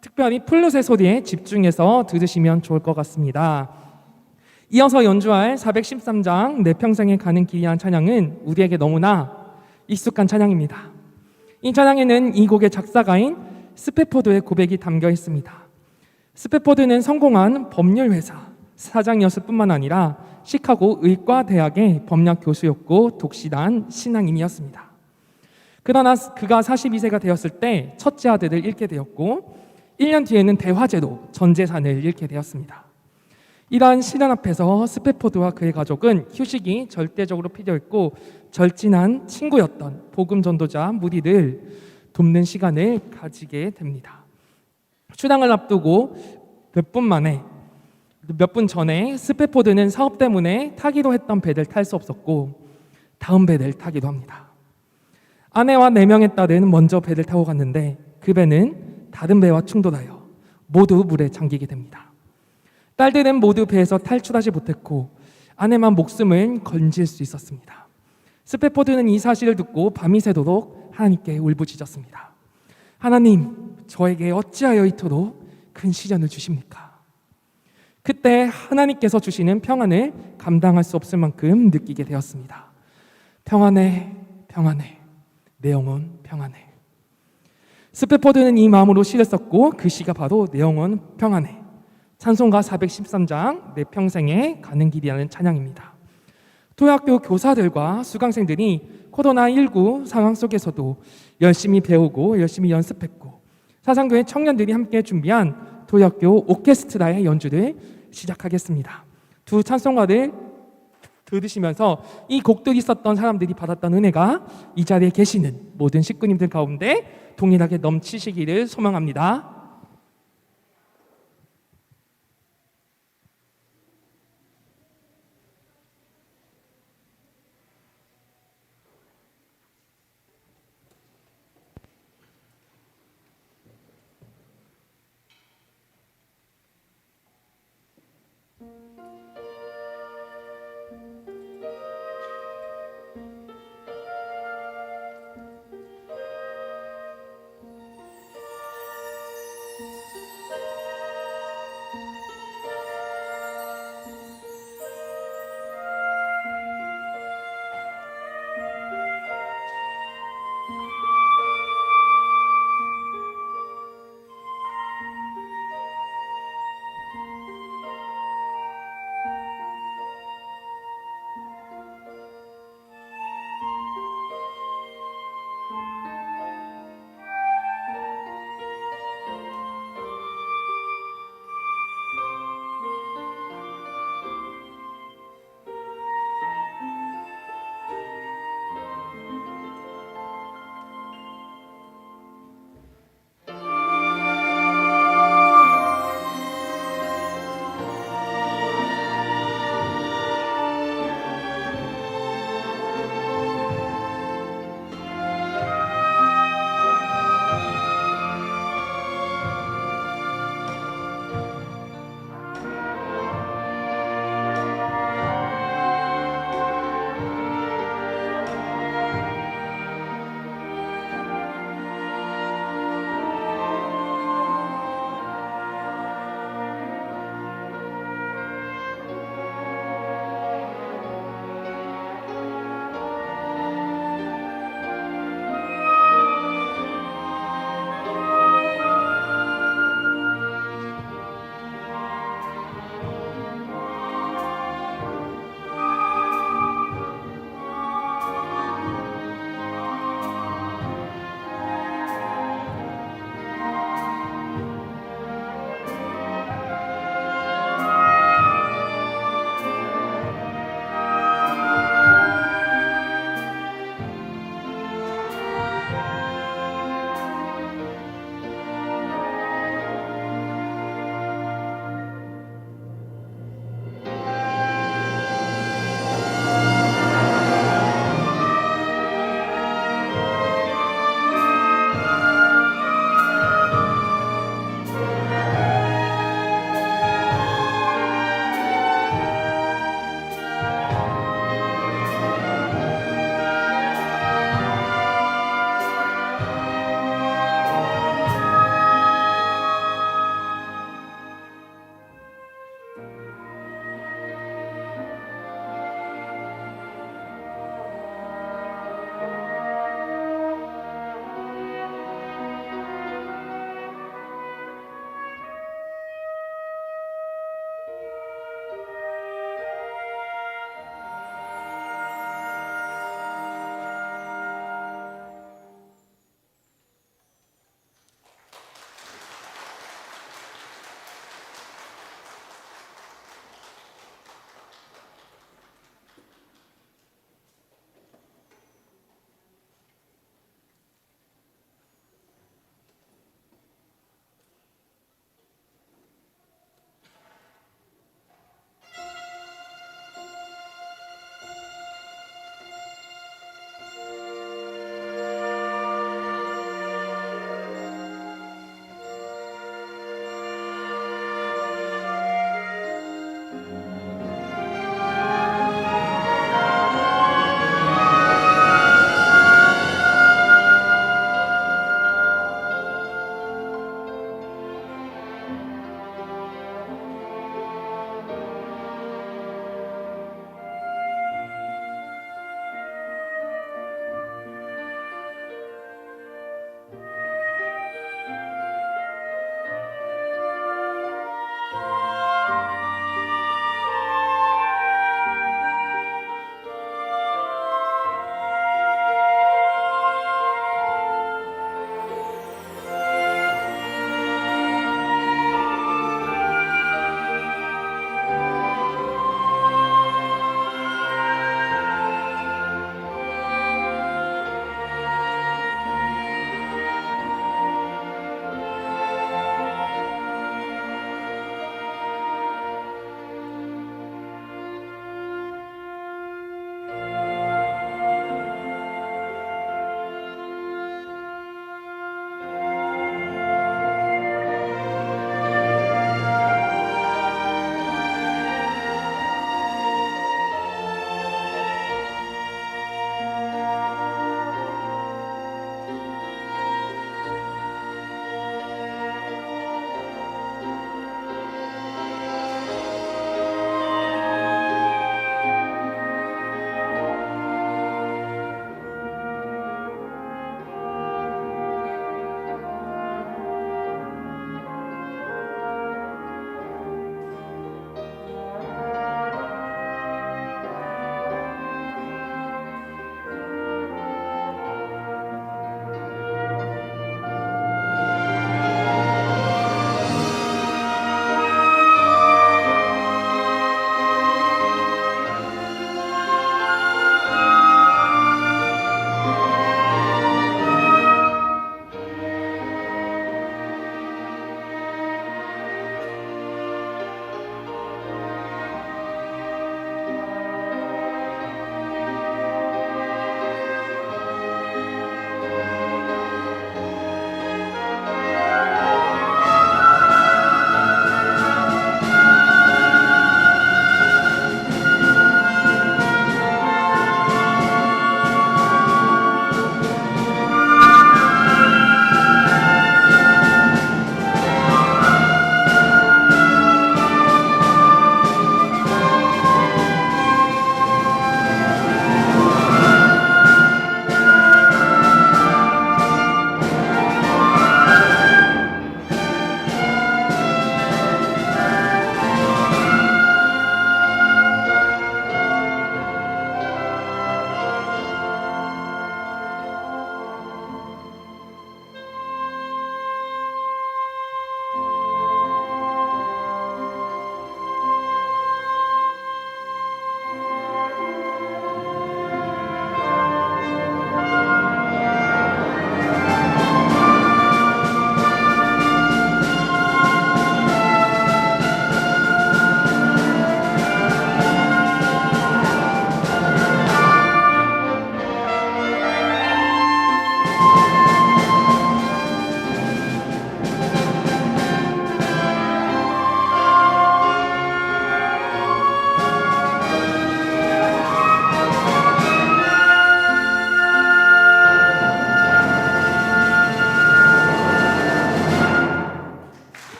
특별히 플룻의 소리에 집중해서 들으시면 좋을 것 같습니다. 이어서 연주할 413장 내 평생에 가는 길이라는 찬양은 우리에게 너무나 익숙한 찬양입니다. 이 찬양에는 이 곡의 작사가인 스패포드의 고백이 담겨 있습니다. 스패포드는 성공한 법률회사 사장이었을 뿐만 아니라 시카고 의과대학의 법학 교수였고 독실한 신앙인이었습니다. 그러나 그가 42세가 되었을 때 첫째 아들을 잃게 되었고 1년 뒤에는 대화재로 전 재산을 잃게 되었습니다. 이러한 시련 앞에서 스패포드와 그의 가족은 휴식이 절대적으로 필요했고 절친한 친구였던 복음 전도자 무디를 돕는 시간을 가지게 됩니다. 출항을 앞두고 몇 분 전에 스패포드는 사업 때문에 타기로 했던 배를 탈 수 없었고 다음 배를 타기도 합니다. 아내와 4명의 딸은 먼저 배를 타고 갔는데 그 배는 다른 배와 충돌하여 모두 물에 잠기게 됩니다. 딸들은 모두 배에서 탈출하지 못했고 아내만 목숨을 건질 수 있었습니다. 스패포드는 이 사실을 듣고 밤이 새도록 하나님께 울부짖었습니다. 하나님, 저에게 어찌하여 이토록 큰 시련을 주십니까? 그때 하나님께서 주시는 평안을 감당할 수 없을 만큼 느끼게 되었습니다. 평안해, 평안해, 내 영혼 평안해. 스패포드는 이 마음으로 시를 썼고 그 시가 바로 내 영혼 평안해. 찬송가 413장 내 평생에 가는 길이라는 찬양입니다. 토요학교 교사들과 수강생들이 코로나19 상황 속에서도 열심히 배우고 열심히 연습했고 사상교회 청년들이 함께 준비한 토요학교 오케스트라의 연주를 시작하겠습니다. 두 찬송가를 들으시면서 이 곡들이 있었던 사람들이 받았던 은혜가 이 자리에 계시는 모든 식구님들 가운데 동일하게 넘치시기를 소망합니다.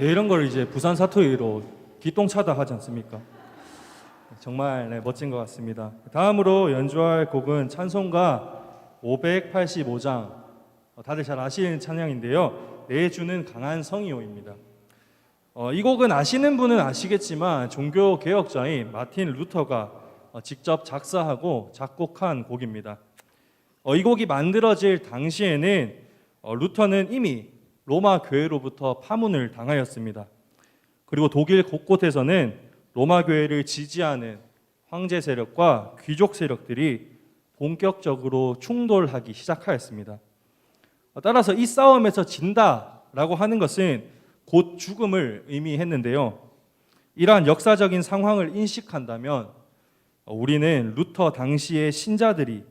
이런 걸 이제 부산 사투리로 기똥차다 하지 않습니까? 정말 네, 멋진 것 같습니다. 다음으로 연주할 곡은 찬송가 585장, 다들 잘 아시는 찬양인데요. 내 주는 강한 성이요입니다. 이 곡은 아시는 분은 아시겠지만 종교 개혁자인 마틴 루터가 직접 작사하고 작곡한 곡입니다. 이 곡이 만들어질 당시에는 루터는 이미 로마 교회로부터 파문을 당하였습니다. 그리고 독일 곳곳에서는 로마 교회를 지지하는 황제 세력과 귀족 세력들이 본격적으로 충돌하기 시작하였습니다. 따라서 이 싸움에서 진다라고 하는 것은 곧 죽음을 의미했는데요. 이러한 역사적인 상황을 인식한다면 우리는 루터 당시의 신자들이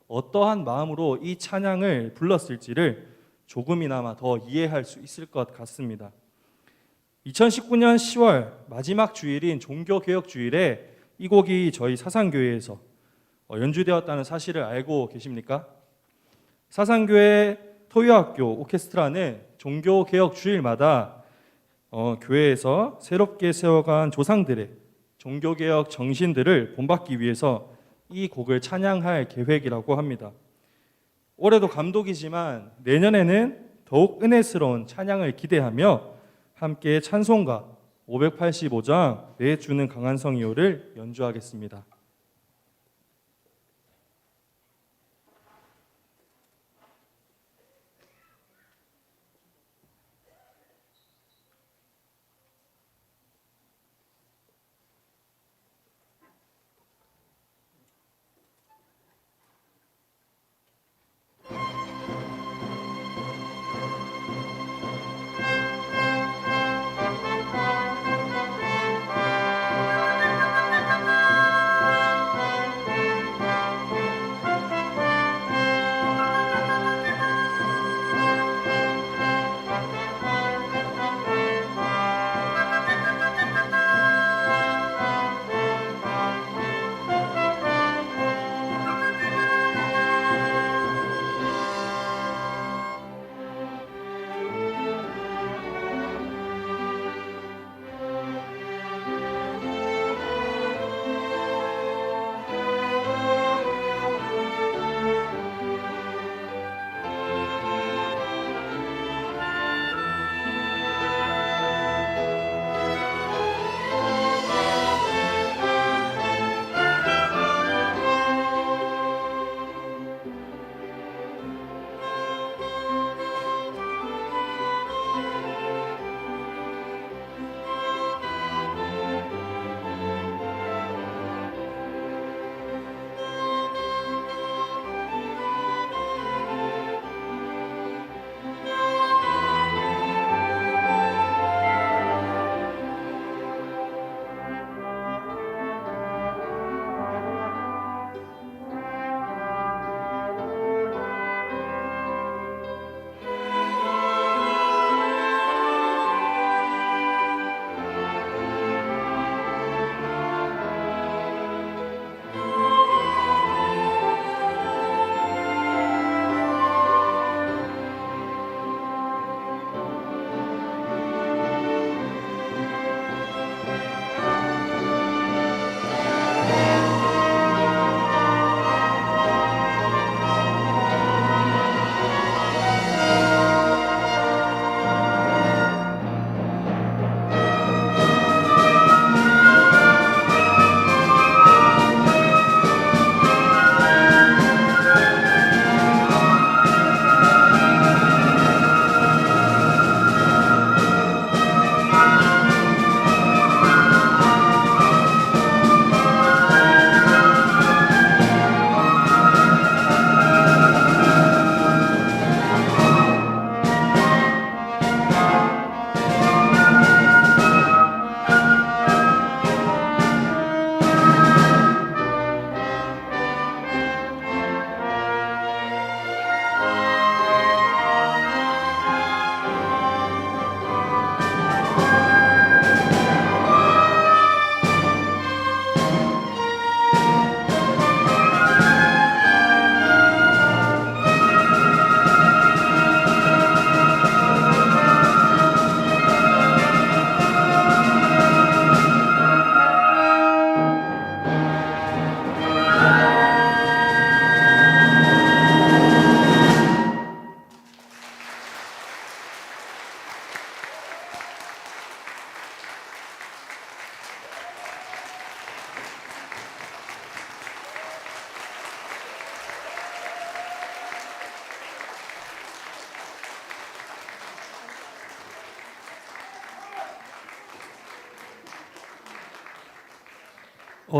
어떠한 마음으로 이 찬양을 불렀을지를 조금이나마 더 이해할 수 있을 것 같습니다. 2019년 10월 마지막 주일인 종교개혁 주일에 이 곡이 저희 사상교회에서 연주되었다는 사실을 알고 계십니까? 사상교회 토요학교 오케스트라는 종교개혁 주일마다 교회에서 새롭게 세워간 조상들의 종교개혁 정신들을 본받기 위해서 이 곡을 찬양할 계획이라고 합니다. 올해도 감독이지만 내년에는 더욱 은혜스러운 찬양을 기대하며 함께 찬송가 585장 내 주는 강한 성이요를 연주하겠습니다.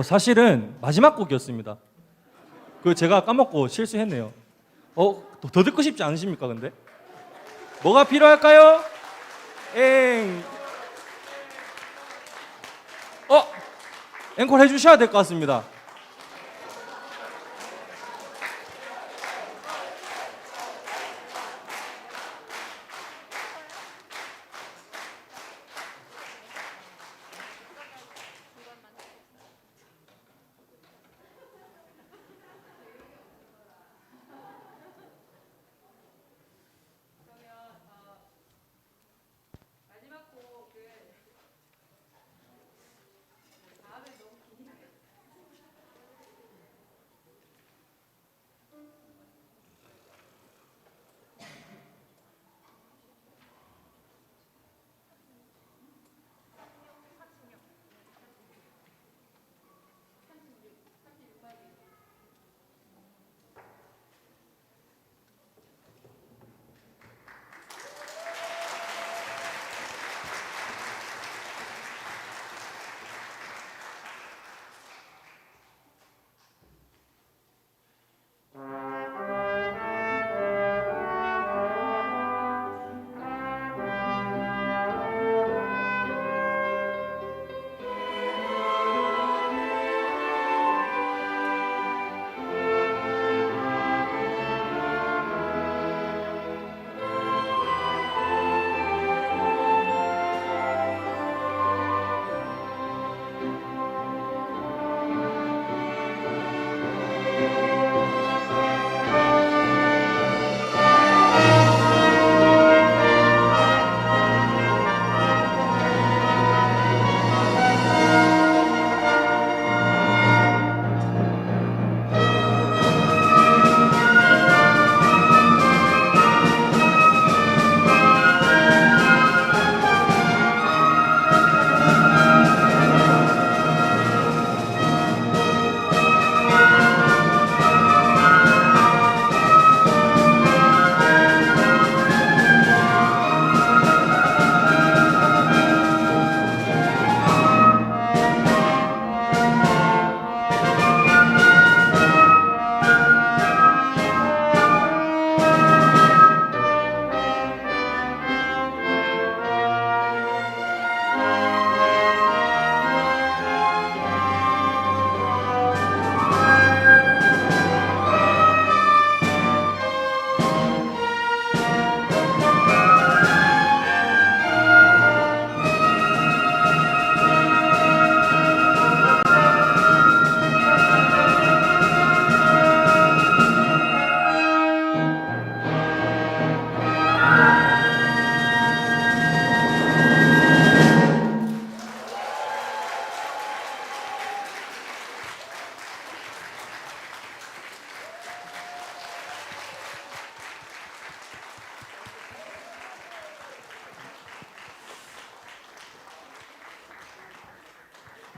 사실은 마지막 곡이었습니다. 그 제가 까먹고 실수했네요. 더 듣고 싶지 않으십니까, 근데? 뭐가 필요할까요? 앵콜 해주셔야 될 것 같습니다.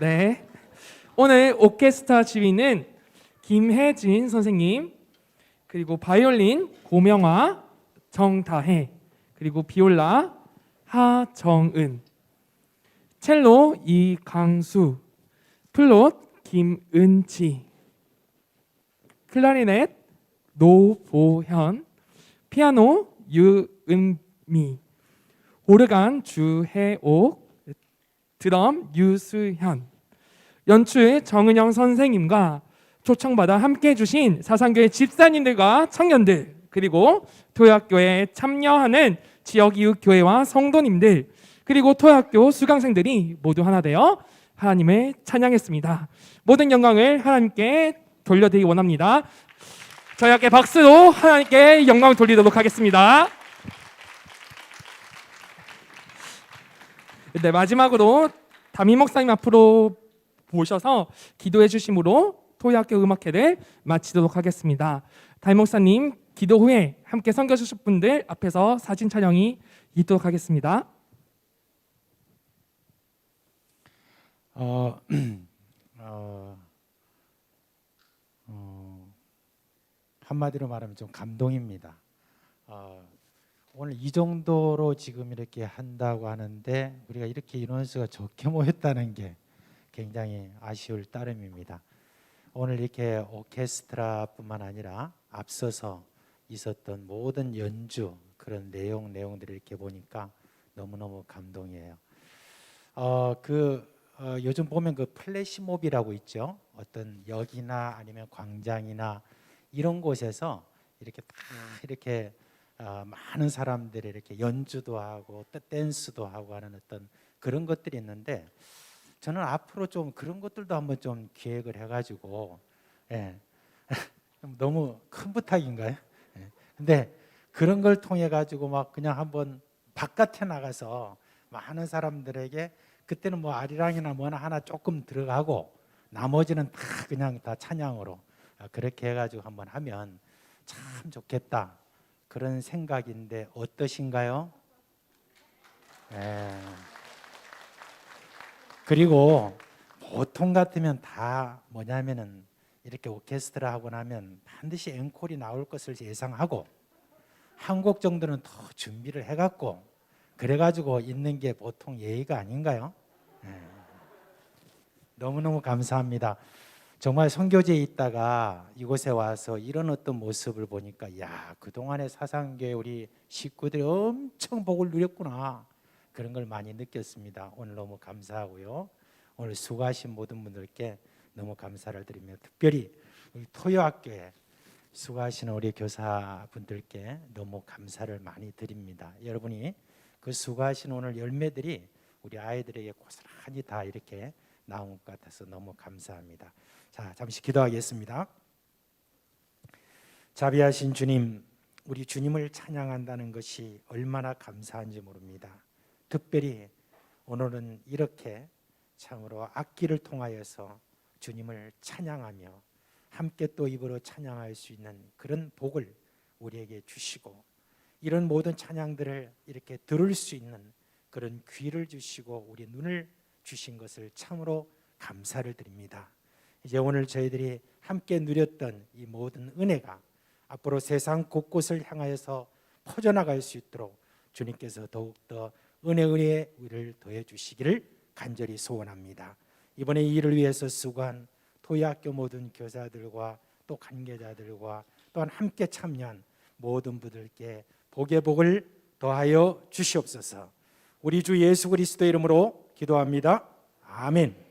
네. 오늘 오케스트라 지휘는 김혜진 선생님, 그리고 바이올린 고명화, 정다혜, 그리고 비올라 하정은, 첼로 이강수, 플룻 김은치, 클라리넷 노보현, 피아노 유은미, 오르간 주혜옥, 드럼 유수현, 연출 정은영 선생님과 초청받아 함께해 주신 사상교회 집사님들과 청년들, 그리고 토요학교에 참여하는 지역 이웃 교회와 성도님들, 그리고 토요학교 수강생들이 모두 하나 되어 하나님을 찬양했습니다. 모든 영광을 하나님께 돌려드리기 원합니다. 저희 함께 박수로 하나님께 영광을 돌리도록 하겠습니다. 네, 마지막으로 담임 목사님 앞으로 모셔서 기도해 주심으로 토요학교 음악회를 마치도록 하겠습니다. 담임 목사님 기도 후에 함께 섬겨 주실 분들 앞에서 사진 촬영이 있도록 하겠습니다. 한마디로 말하면 좀 감동입니다. 오늘 이 정도로 지금 이렇게 한다고 하는데 우리가 이렇게 인원수가 적게 모였다는 게 굉장히 아쉬울 따름입니다. 오늘 이렇게 오케스트라뿐만 아니라 앞서서 있었던 모든 연주 그런 내용들을 이렇게 보니까 너무너무 감동이에요. 요즘 보면 그 플래시몹이라고 있죠. 어떤 역이나 아니면 광장이나 이런 곳에서 이렇게 다 이렇게 많은 사람들이 이렇게 연주도 하고 댄스도 하고 하는 어떤 그런 것들이 있는데, 저는 앞으로 좀 그런 것들도 한번 좀 기획을 해가지고, 예. 너무 큰 부탁인가요? 예. 근데 그런 걸 통해 가지고 막 그냥 한번 바깥에 나가서 많은 사람들에게, 그때는 뭐 아리랑이나 뭐나 하나 조금 들어가고 나머지는 다 그냥 다 찬양으로 그렇게 해가지고 한번 하면 참 좋겠다, 그런 생각인데 어떠신가요? 예. 그리고 보통 같으면 다 뭐냐면은 이렇게 오케스트라 하고 나면 반드시 앵콜이 나올 것을 예상하고 한 곡 정도는 더 준비를 해갖고 그래가지고 있는 게 보통 예의가 아닌가요? 너무너무 감사합니다. 정말 선교지에 있다가 이곳에 와서 이런 어떤 모습을 보니까, 야, 그동안의 사상교회 우리 식구들이 엄청 복을 누렸구나, 그런 걸 많이 느꼈습니다. 오늘 너무 감사하고요. 오늘 수고하신 모든 분들께 너무 감사를 드리며, 특별히 우리 토요학교에 수고하시는 우리 교사분들께 너무 감사를 많이 드립니다. 여러분이 그 수고하시는 오늘 열매들이 우리 아이들에게 고스란히 다 이렇게 나온 것 같아서 너무 감사합니다. 자, 잠시 기도하겠습니다. 자비하신 주님, 우리 주님을 찬양한다는 것이 얼마나 감사한지 모릅니다. 특별히 오늘은 이렇게 참으로 악기를 통하여서 주님을 찬양하며 함께 또 입으로 찬양할 수 있는 그런 복을 우리에게 주시고, 이런 모든 찬양들을 이렇게 들을 수 있는 그런 귀를 주시고 우리 눈을 주신 것을 참으로 감사를 드립니다. 이제 오늘 저희들이 함께 누렸던 이 모든 은혜가 앞으로 세상 곳곳을 향하여서 퍼져나갈 수 있도록 주님께서 더욱더 은혜에 우리를 더해 주시기를 간절히 소원합니다. 이번에 이 일을 위해서 수고한 토요학교 모든 교사들과 또 관계자들과 또한 함께 참여한 모든 분들께 복의 복을 더하여 주시옵소서. 우리 주 예수 그리스도 이름으로 기도합니다. 아멘.